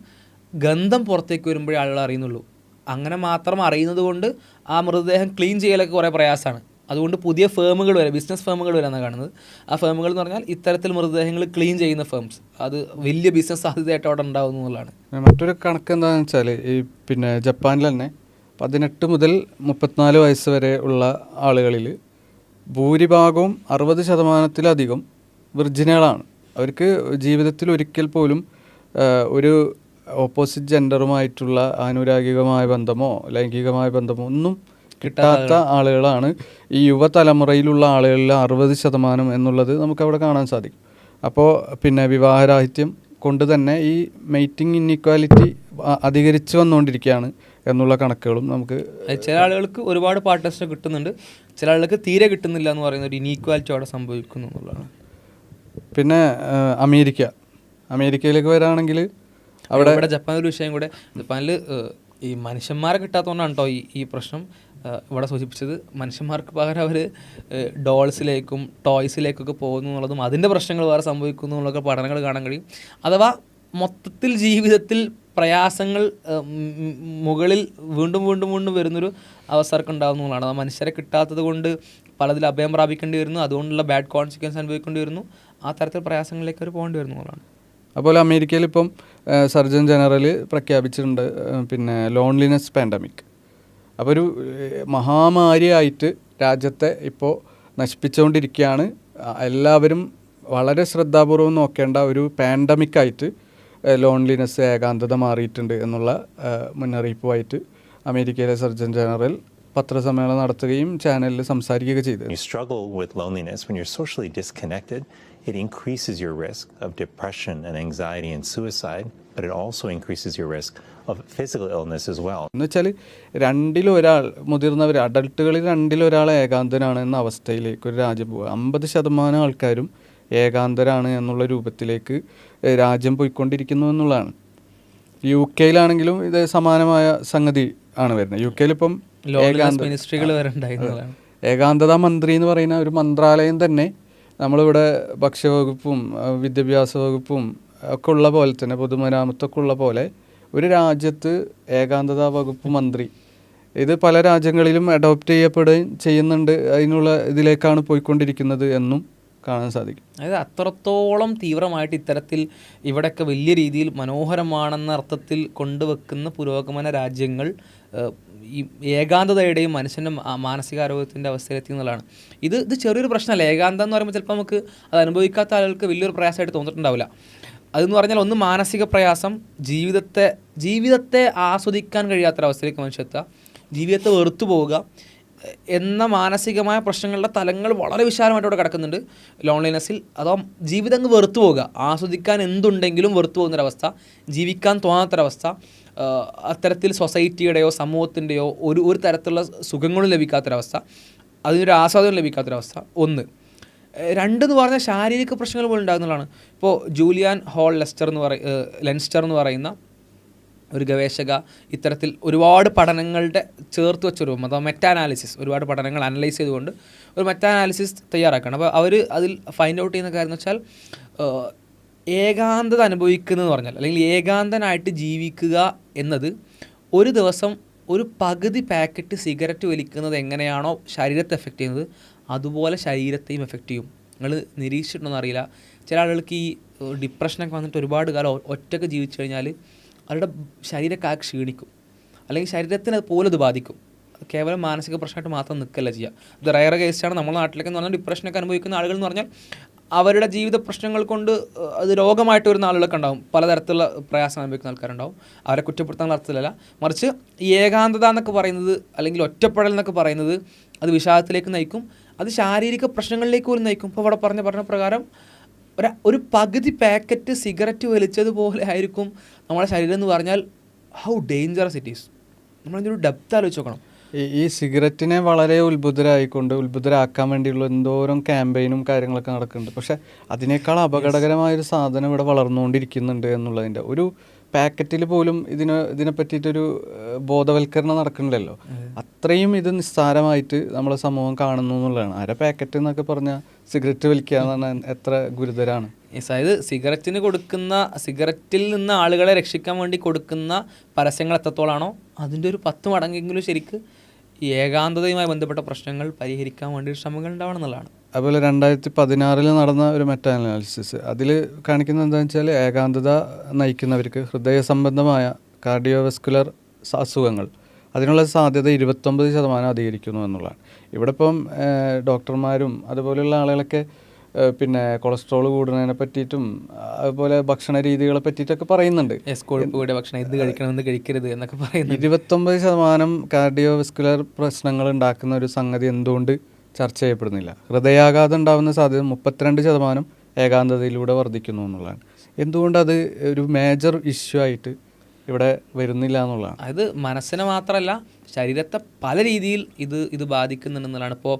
ഗന്ധം പുറത്തേക്ക് വരുമ്പോഴേ ആളുകൾ അറിയുന്നുള്ളൂ. അങ്ങനെ മാത്രം അറിയുന്നത് കൊണ്ട് ആ മൃതദേഹം ക്ലീൻ ചെയ്യലൊക്കെ കുറേ പ്രയാസമാണ്. അതുകൊണ്ട് പുതിയ ഫേമുകൾ വരെ, ബിസിനസ് ഫേമുകൾ വരെയാണ് കാണുന്നത്. ആ ഫേമുകൾ എന്ന് പറഞ്ഞാൽ ഇത്തരത്തിൽ മൃതദേഹങ്ങൾ ക്ലീൻ ചെയ്യുന്ന ഫേംസ്. അത് വലിയ ബിസിനസ് സാധ്യതയായിട്ട് അവിടെ ഉണ്ടാകുന്നു എന്നുള്ളതാണ്. മറ്റൊരു കണക്ക് എന്താണെന്ന് വെച്ചാൽ പിന്നെ ജപ്പാനിൽ തന്നെ 18 മുതൽ 34 വയസ്സ് വരെ ഉള്ള ആളുകളിൽ ഭൂരിഭാഗവും 60% വിർജിനുകളാണ്. അവർക്ക് ജീവിതത്തിൽ ഒരിക്കൽ പോലും ഒരു ഓപ്പോസിറ്റ് ജെൻഡറുമായിട്ടുള്ള ആനുരാഗികമായ ബന്ധമോ ലൈംഗികമായ ബന്ധമോ ഒന്നും കിട്ടാത്ത ആളുകളാണ് ഈ യുവതലമുറയിലുള്ള ആളുകളിൽ 60% എന്നുള്ളത് നമുക്കവിടെ കാണാൻ സാധിക്കും. അപ്പോൾ പിന്നെ വിവാഹരാഹിത്യം കൊണ്ട് തന്നെ ഈ മെയ്റ്റിംഗ് ഇൻഇക്വാലിറ്റി അധികരിച്ചു വന്നുകൊണ്ടിരിക്കുകയാണ് എന്നുള്ള കണക്കുകളും നമുക്ക്. ചില ആളുകൾക്ക് ഒരുപാട് പാർട്ട്നേഴ്സിനെ കിട്ടുന്നുണ്ട്, ചില ആളുകൾക്ക് തീരെ കിട്ടുന്നില്ല എന്ന് പറയുന്ന ഒരു ഇനീക്വാലിറ്റി അവിടെ സംഭവിക്കുന്നു എന്നുള്ളതാണ്. പിന്നെ അമേരിക്കയിലേക്ക് വരാണെങ്കിൽ അവിടെ ജപ്പാനിൽ വിഷയം കൂടെ, ജപ്പാനിൽ ഈ മനുഷ്യന്മാരെ കിട്ടാത്തതുകൊണ്ടാണ് കേട്ടോ ഈ പ്രശ്നം ഇവിടെ സൂചിപ്പിച്ചത്. മനുഷ്യന്മാർക്ക് പകരം അവർ ഡോൾസിലേക്കും ടോയ്സിലേക്കൊക്കെ പോകുന്നു എന്നുള്ളതും അതിൻ്റെ പ്രശ്നങ്ങൾ വേറെ സംഭവിക്കുന്നു എന്നുള്ളൊക്കെ പഠനങ്ങൾ കാണാൻ കഴിയും. അഥവാ മൊത്തത്തിൽ ജീവിതത്തിൽ പ്രയാസങ്ങൾ മുകളിൽ വീണ്ടും വീണ്ടും വീണ്ടും വരുന്നൊരു അവസരമൊക്കെ ഉണ്ടാകുന്നതാണ്. അത് മനുഷ്യരെ കിട്ടാത്തത് കൊണ്ട് പലതിൽ അഭയം പ്രാപിക്കേണ്ടി വരുന്നു, അതുകൊണ്ടുള്ള ബാഡ് കോൺസിക്വൻസ് അനുഭവിക്കേണ്ടി വരുന്നു, ആ തരത്തിൽ പ്രയാസങ്ങളിലേക്ക് അവർ പോകേണ്ടി വരുന്നു എന്നുള്ളതാണ്. അതുപോലെ അമേരിക്കയിൽ ഇപ്പം സർജൻ ജനറൽ പ്രഖ്യാപിച്ചിട്ടുണ്ട് പിന്നെ ലോൺലിനെസ് പാൻഡമിക്. അപ്പോൾ ഒരു മഹാമാരിയായിട്ട് രാജ്യത്തെ ഇപ്പോൾ നശിപ്പിച്ചുകൊണ്ടിരിക്കുകയാണ്. എല്ലാവരും വളരെ ശ്രദ്ധാപൂർവം നോക്കേണ്ട ഒരു പാൻഡമിക്കായിട്ട് ലോൺലിനെസ്, ഏകാന്തത മാറിയിട്ടുണ്ട് എന്നുള്ള മുന്നറിയിപ്പുമായിട്ട് അമേരിക്കയിലെ സർജൻ ജനറൽ പത്രസമ്മേളനം നടത്തുകയും ചാനലിൽ സംസാരിക്കുകയൊക്കെ ചെയ്തത്. You struggle with loneliness when you're socially disconnected. It increases your risk of depression and anxiety and suicide, but it also increases your risk of physical illness as well. എന്ന് വെച്ചാൽ രണ്ടിലൊരാൾ, മുതിർന്നവർ അഡൾട്ടുകളിൽ രണ്ടിലൊരാൾ ഏകാന്തനാണ് എന്ന അവസ്ഥയിലേക്ക് ഒരു രാജ്യം പോകുക. 50% ആൾക്കാരും ഏകാന്തരാണ് എന്നുള്ള രൂപത്തിലേക്ക് രാജ്യം പോയിക്കൊണ്ടിരിക്കുന്നു എന്നുള്ളതാണ്. UK-യിലാണെങ്കിലും ഇത് സമാനമായ സംഗതി ആണ് വരുന്നത്. UK-യിൽ ഇപ്പം ഏകാന്തതാ മന്ത്രി എന്ന് പറയുന്ന ഒരു മന്ത്രാലയം തന്നെ നമ്മളിവിടെ ഭക്ഷ്യവകുപ്പും വിദ്യാഭ്യാസ വകുപ്പും ഒക്കെ ഉള്ള പോലെ തന്നെ പൊതുമരാമത്തൊക്കെ ഉള്ള പോലെ ഒരു രാജ്യത്ത് ഏകാന്തതാ വകുപ്പ് മന്ത്രി, ഇത് പല രാജ്യങ്ങളിലും അഡോപ്റ്റ് ചെയ്യപ്പെടുകയും ചെയ്യുന്നുണ്ട്. അതിനുള്ള ഇതിലേക്കാണ് പോയിക്കൊണ്ടിരിക്കുന്നത് എന്നും കാണാൻ സാധിക്കും. അതായത് അത്രത്തോളം തീവ്രമായിട്ട് ഇത്തരത്തിൽ ഇവിടെയൊക്കെ വലിയ രീതിയിൽ മനോഹരമാണെന്ന അർത്ഥത്തിൽ കൊണ്ടുവെക്കുന്ന പുരോഗമന രാജ്യങ്ങൾ ഈ ഏകാന്തതയുടെയും മനുഷ്യൻ്റെ മാനസികാരോഗ്യത്തിൻ്റെ അവസ്ഥയിലെത്തി എന്നുള്ളതാണ്. ഇത് ചെറിയൊരു പ്രശ്നമല്ല. ഏകാന്തം എന്ന് പറയുമ്പോൾ ചിലപ്പോൾ നമുക്ക് അത് അനുഭവിക്കാത്ത ആളുകൾക്ക് വലിയൊരു പ്രയാസമായിട്ട് തോന്നിയിട്ടുണ്ടാവില്ല. അതെന്ന് പറഞ്ഞാൽ ഒന്ന് മാനസിക പ്രയാസം, ജീവിതത്തെ ആസ്വദിക്കാൻ കഴിയാത്തൊരവസ്ഥയിലേക്ക് മനുഷ്യത്വ, ജീവിതത്തെ വെറുത്തു പോവുക എന്ന മാനസികമായ പ്രശ്നങ്ങളുടെ തലങ്ങൾ വളരെ വിശാലമായിട്ട് അവിടെ കിടക്കുന്നുണ്ട് ലോൺലിനെസ്സിൽ. അഥവാ ജീവിതം അങ്ങ് വെറുത്തു പോവുക, ആസ്വദിക്കാൻ എന്തുണ്ടെങ്കിലും വെറുത്തു പോകുന്നൊരവസ്ഥ, ജീവിക്കാൻ തോന്നാത്തൊരവസ്ഥ, അത്തരത്തിൽ സൊസൈറ്റിയുടെയോ സമൂഹത്തിൻ്റെയോ ഒരു തരത്തിലുള്ള സുഖങ്ങളും ലഭിക്കാത്തൊരവസ്ഥ, അതിനൊരു ആസ്വാദനം ലഭിക്കാത്തൊരവസ്ഥ ഒന്ന്. രണ്ടെന്ന് പറഞ്ഞാൽ ശാരീരിക പ്രശ്നങ്ങൾ പോലും ഉണ്ടാകുന്നതാണ്. ഇപ്പോൾ ജൂലിയാൻ ലെൻസ്റ്റർ എന്ന് പറയുന്ന ഒരു ഗവേഷക ഇത്തരത്തിൽ ഒരുപാട് പഠനങ്ങളുടെ ചേർത്ത് വെച്ചൊരു അഥവാ മെറ്റാനാലിസിസ്, ഒരുപാട് പഠനങ്ങൾ അനലൈസ് ചെയ്തുകൊണ്ട് ഒരു മെറ്റാനാലിസിസ് തയ്യാറാക്കുകയാണ്. അപ്പോൾ അവർ അതിൽ ഫൈൻഡ് ഔട്ട് ചെയ്യുന്ന കാര്യം എന്ന് വെച്ചാൽ ഏകാന്തത അനുഭവിക്കുന്നതെന്ന് പറഞ്ഞാൽ, അല്ലെങ്കിൽ ഏകാന്തനായിട്ട് ജീവിക്കുക എന്നത് ഒരു ദിവസം ഒരു പകുതി പാക്കറ്റ് സിഗരറ്റ് വലിക്കുന്നത് എങ്ങനെയാണോ ശരീരത്തെ എഫക്റ്റ് ചെയ്യുന്നത്, അതുപോലെ ശരീരത്തെയും എഫക്റ്റ് ചെയ്യും. നിങ്ങൾ നിരീക്ഷിച്ചിട്ടുണ്ടെന്ന് അറിയില്ല, ചില ആളുകൾക്ക് ഈ ഡിപ്രഷനൊക്കെ വന്നിട്ട് ഒരുപാട് കാലം ഒറ്റയ്ക്ക് ജീവിച്ചു കഴിഞ്ഞാൽ അവരുടെ ശരീരക്കാകെ ക്ഷീണിക്കും, അല്ലെങ്കിൽ ശരീരത്തിന് അത് പോലും ഇത് ബാധിക്കും. കേവലം മാനസിക പ്രശ്നമായിട്ട് മാത്രം നിൽക്കല്ല ചെയ്യുക. ഇത് റയർ കേസാണ്. നമ്മുടെ നാട്ടിലേക്ക് എന്ന് പറഞ്ഞാൽ ഡിപ്രഷനൊക്കെ അനുഭവിക്കുന്ന ആളുകൾ എന്ന് പറഞ്ഞാൽ അവരുടെ ജീവിത പ്രശ്നങ്ങൾ കൊണ്ട് അത് രോഗമായിട്ട് വരുന്ന ആളുകളൊക്കെ ഉണ്ടാവും, പലതരത്തിലുള്ള പ്രയാസം അനുഭവിക്കുന്ന ആൾക്കാരുണ്ടാവും. അവരെ കുറ്റപ്പെടുത്താൻ അർത്ഥത്തിലല്ല, മറിച്ച് ഈ ഏകാന്തത എന്നൊക്കെ പറയുന്നത് അല്ലെങ്കിൽ ഒറ്റപ്പെടൽ എന്നൊക്കെ പറയുന്നത് അത് വിഷാദത്തിലേക്ക് നയിക്കും, അത് ശാരീരിക പ്രശ്നങ്ങളിലേക്ക് പോലും നയിക്കും. ഇപ്പോൾ ഇവിടെ പറഞ്ഞ പ്രകാരം ഒരു പകുതി പാക്കറ്റ് സിഗരറ്റ് വലിച്ചതുപോലെ ആയിരിക്കും നമ്മുടെ ശരീരം എന്ന് പറഞ്ഞാൽ ഹൗ ഡേഞ്ചറസ് ഇറ്റ് ഈസ്. നമ്മളതിൻ്റെ ഒരു ഡെപ്ത് ആലോചിച്ച് നോക്കണം. ഈ സിഗരറ്റിനെ വളരെ ഉത്ബുദ്ധരാക്കാൻ വേണ്ടിയുള്ള എന്തോരം ക്യാമ്പയിനും കാര്യങ്ങളൊക്കെ നടക്കുന്നുണ്ട്. പക്ഷെ അതിനേക്കാൾ അപകടകരമായൊരു സാധനം ഇവിടെ വളർന്നുകൊണ്ടിരിക്കുന്നുണ്ട് എന്നുള്ളതിൻ്റെ ഒരു പാക്കറ്റിൽ പോലും ഇതിനെ പറ്റിയിട്ടൊരു ബോധവൽക്കരണം നടക്കുന്നില്ലല്ലോ. അത്രയും ഇത് നിസ്സാരമായിട്ട് നമ്മളെ സമൂഹം കാണുന്നു എന്നുള്ളതാണ്. പാക്കറ്റ് എന്നൊക്കെ പറഞ്ഞാൽ സിഗരറ്റ് വലിക്കുക എന്ന് പറഞ്ഞാൽ എത്ര ഗുരുതരമാണ്. അതായത് സിഗരറ്റിൽ നിന്ന് ആളുകളെ രക്ഷിക്കാൻ വേണ്ടി കൊടുക്കുന്ന പരസ്യങ്ങൾ എത്രത്തോളാണോ അതിൻ്റെ ഒരു 10 മടങ്ങെങ്കിലും ശരിക്ക് ഈ ഏകാന്തതയുമായി ബന്ധപ്പെട്ട പ്രശ്നങ്ങൾ പരിഹരിക്കാൻ വേണ്ടി ശ്രമങ്ങൾ ഉണ്ടാവണം എന്നുള്ളതാണ്. അതുപോലെ 2016 നടന്ന ഒരു മെറ്റാ അനാലിസിസ് അതിൽ കാണിക്കുന്നത് എന്താണെന്ന് വെച്ചാൽ ഏകാന്തത നയിക്കുന്നവർക്ക് ഹൃദയ സംബന്ധമായ കാർഡിയോവസ്കുലർ അസുഖങ്ങൾ അതിനുള്ള സാധ്യത 29% അധികരിക്കുന്നു എന്നുള്ളതാണ്. ഇവിടെ ഇപ്പം ഡോക്ടർമാരും അതുപോലെയുള്ള ആളുകളൊക്കെ പിന്നെ കൊളസ്ട്രോൾ കൂടുന്നതിനെ പറ്റിയിട്ടും അതുപോലെ ഭക്ഷണ രീതികളെ പറ്റിയിട്ടൊക്കെ പറയുന്നുണ്ട്. ഭക്ഷണം ഇത് കഴിക്കണം കഴിക്കരുത് എന്നൊക്കെ പറയുന്നു. 29% കാർഡിയോവസ്കുലർ പ്രശ്നങ്ങൾ ഉണ്ടാക്കുന്ന ഒരു സംഗതി എന്തുകൊണ്ട് ചർച്ച ചെയ്യപ്പെടുന്നില്ല? ഹൃദയാഘാതം ഉണ്ടാകുന്ന സാധ്യത 32% ഏകാന്തതയിലൂടെ വർദ്ധിക്കുന്നു എന്നുള്ളതാണ്. എന്തുകൊണ്ടത് ഒരു മേജർ ഇഷ്യൂ ആയിട്ട് ഇവിടെ വരുന്നില്ല എന്നുള്ളതാണ്. അത് മനസ്സിനെ മാത്രമല്ല ശരീരത്തെ പല രീതിയിൽ ഇത് ബാധിക്കുന്നുണ്ടെന്നുള്ളതാണ്. ഇപ്പോൾ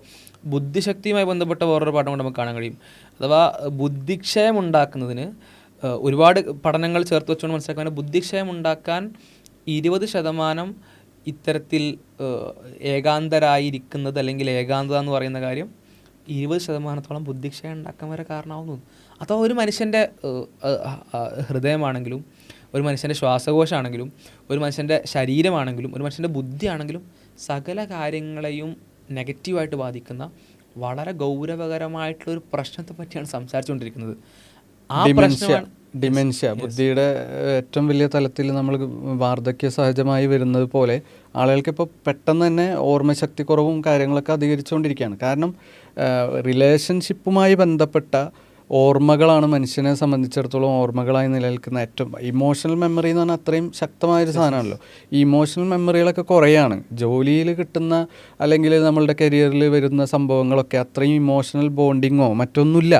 ബുദ്ധിശക്തിയുമായി ബന്ധപ്പെട്ട വേറൊരു പഠനം കൊണ്ട് നമുക്ക് കാണാൻ കഴിയും. അഥവാ ബുദ്ധിക്ഷയം ഉണ്ടാക്കുന്നതിന് ഒരുപാട് പഠനങ്ങൾ ചേർത്ത് വെച്ചുകൊണ്ട് മനസ്സിലാക്കാൻ ബുദ്ധിക്ഷയം ഉണ്ടാക്കാൻ 20% ഇത്തരത്തിൽ ഏകാന്തരായിരിക്കുന്നത് അല്ലെങ്കിൽ ഏകാന്തത എന്ന് പറയുന്ന കാര്യം 20% ബുദ്ധിക്ഷയം ഉണ്ടാക്കാൻ വരെ കാരണമാവുന്നു. അഥവാ ഒരു മനുഷ്യൻ്റെ ഹൃദയമാണെങ്കിലും ഒരു മനുഷ്യൻ്റെ ശ്വാസകോശമാണെങ്കിലും ഒരു മനുഷ്യൻ്റെ ശരീരമാണെങ്കിലും ഒരു മനുഷ്യൻ്റെ ബുദ്ധിയാണെങ്കിലും സകല കാര്യങ്ങളെയും നെഗറ്റീവായിട്ട് ബാധിക്കുന്ന വളരെ ഗൗരവകരമായിട്ടുള്ളൊരു പ്രശ്നത്തെ പറ്റിയാണ് സംസാരിച്ചുകൊണ്ടിരിക്കുന്നത്. ആ പ്രശ്നമാണ് ഡിമെൻഷ്യ. ബുദ്ധിയുടെ ഏറ്റവും വലിയ തലത്തിൽ നമ്മൾ വാർദ്ധക്യ സഹജമായി വരുന്നത് പോലെ ആളുകൾക്കിപ്പോൾ പെട്ടെന്ന് തന്നെ ഓർമ്മശക്തി കുറവും കാര്യങ്ങളൊക്കെ അധികരിച്ചുകൊണ്ടിരിക്കുകയാണ്. കാരണം റിലേഷൻഷിപ്പുമായി ബന്ധപ്പെട്ട ഓർമ്മകളാണ് മനുഷ്യനെ സംബന്ധിച്ചിടത്തോളം ഓർമ്മകളായി നിലനിൽക്കുന്ന ഏറ്റവും ഇമോഷണൽ മെമ്മറി എന്ന് പറഞ്ഞാൽ അത്രയും ശക്തമായൊരു സാധനമാണല്ലോ. ഈ ഇമോഷണൽ മെമ്മറികളൊക്കെ കുറയാണ്. ജോലിയിൽ കിട്ടുന്ന അല്ലെങ്കിൽ നമ്മളുടെ കരിയറിൽ വരുന്ന സംഭവങ്ങളൊക്കെ അത്രയും ഇമോഷണൽ ബോണ്ടിങ്ങോ മറ്റൊന്നുമില്ല.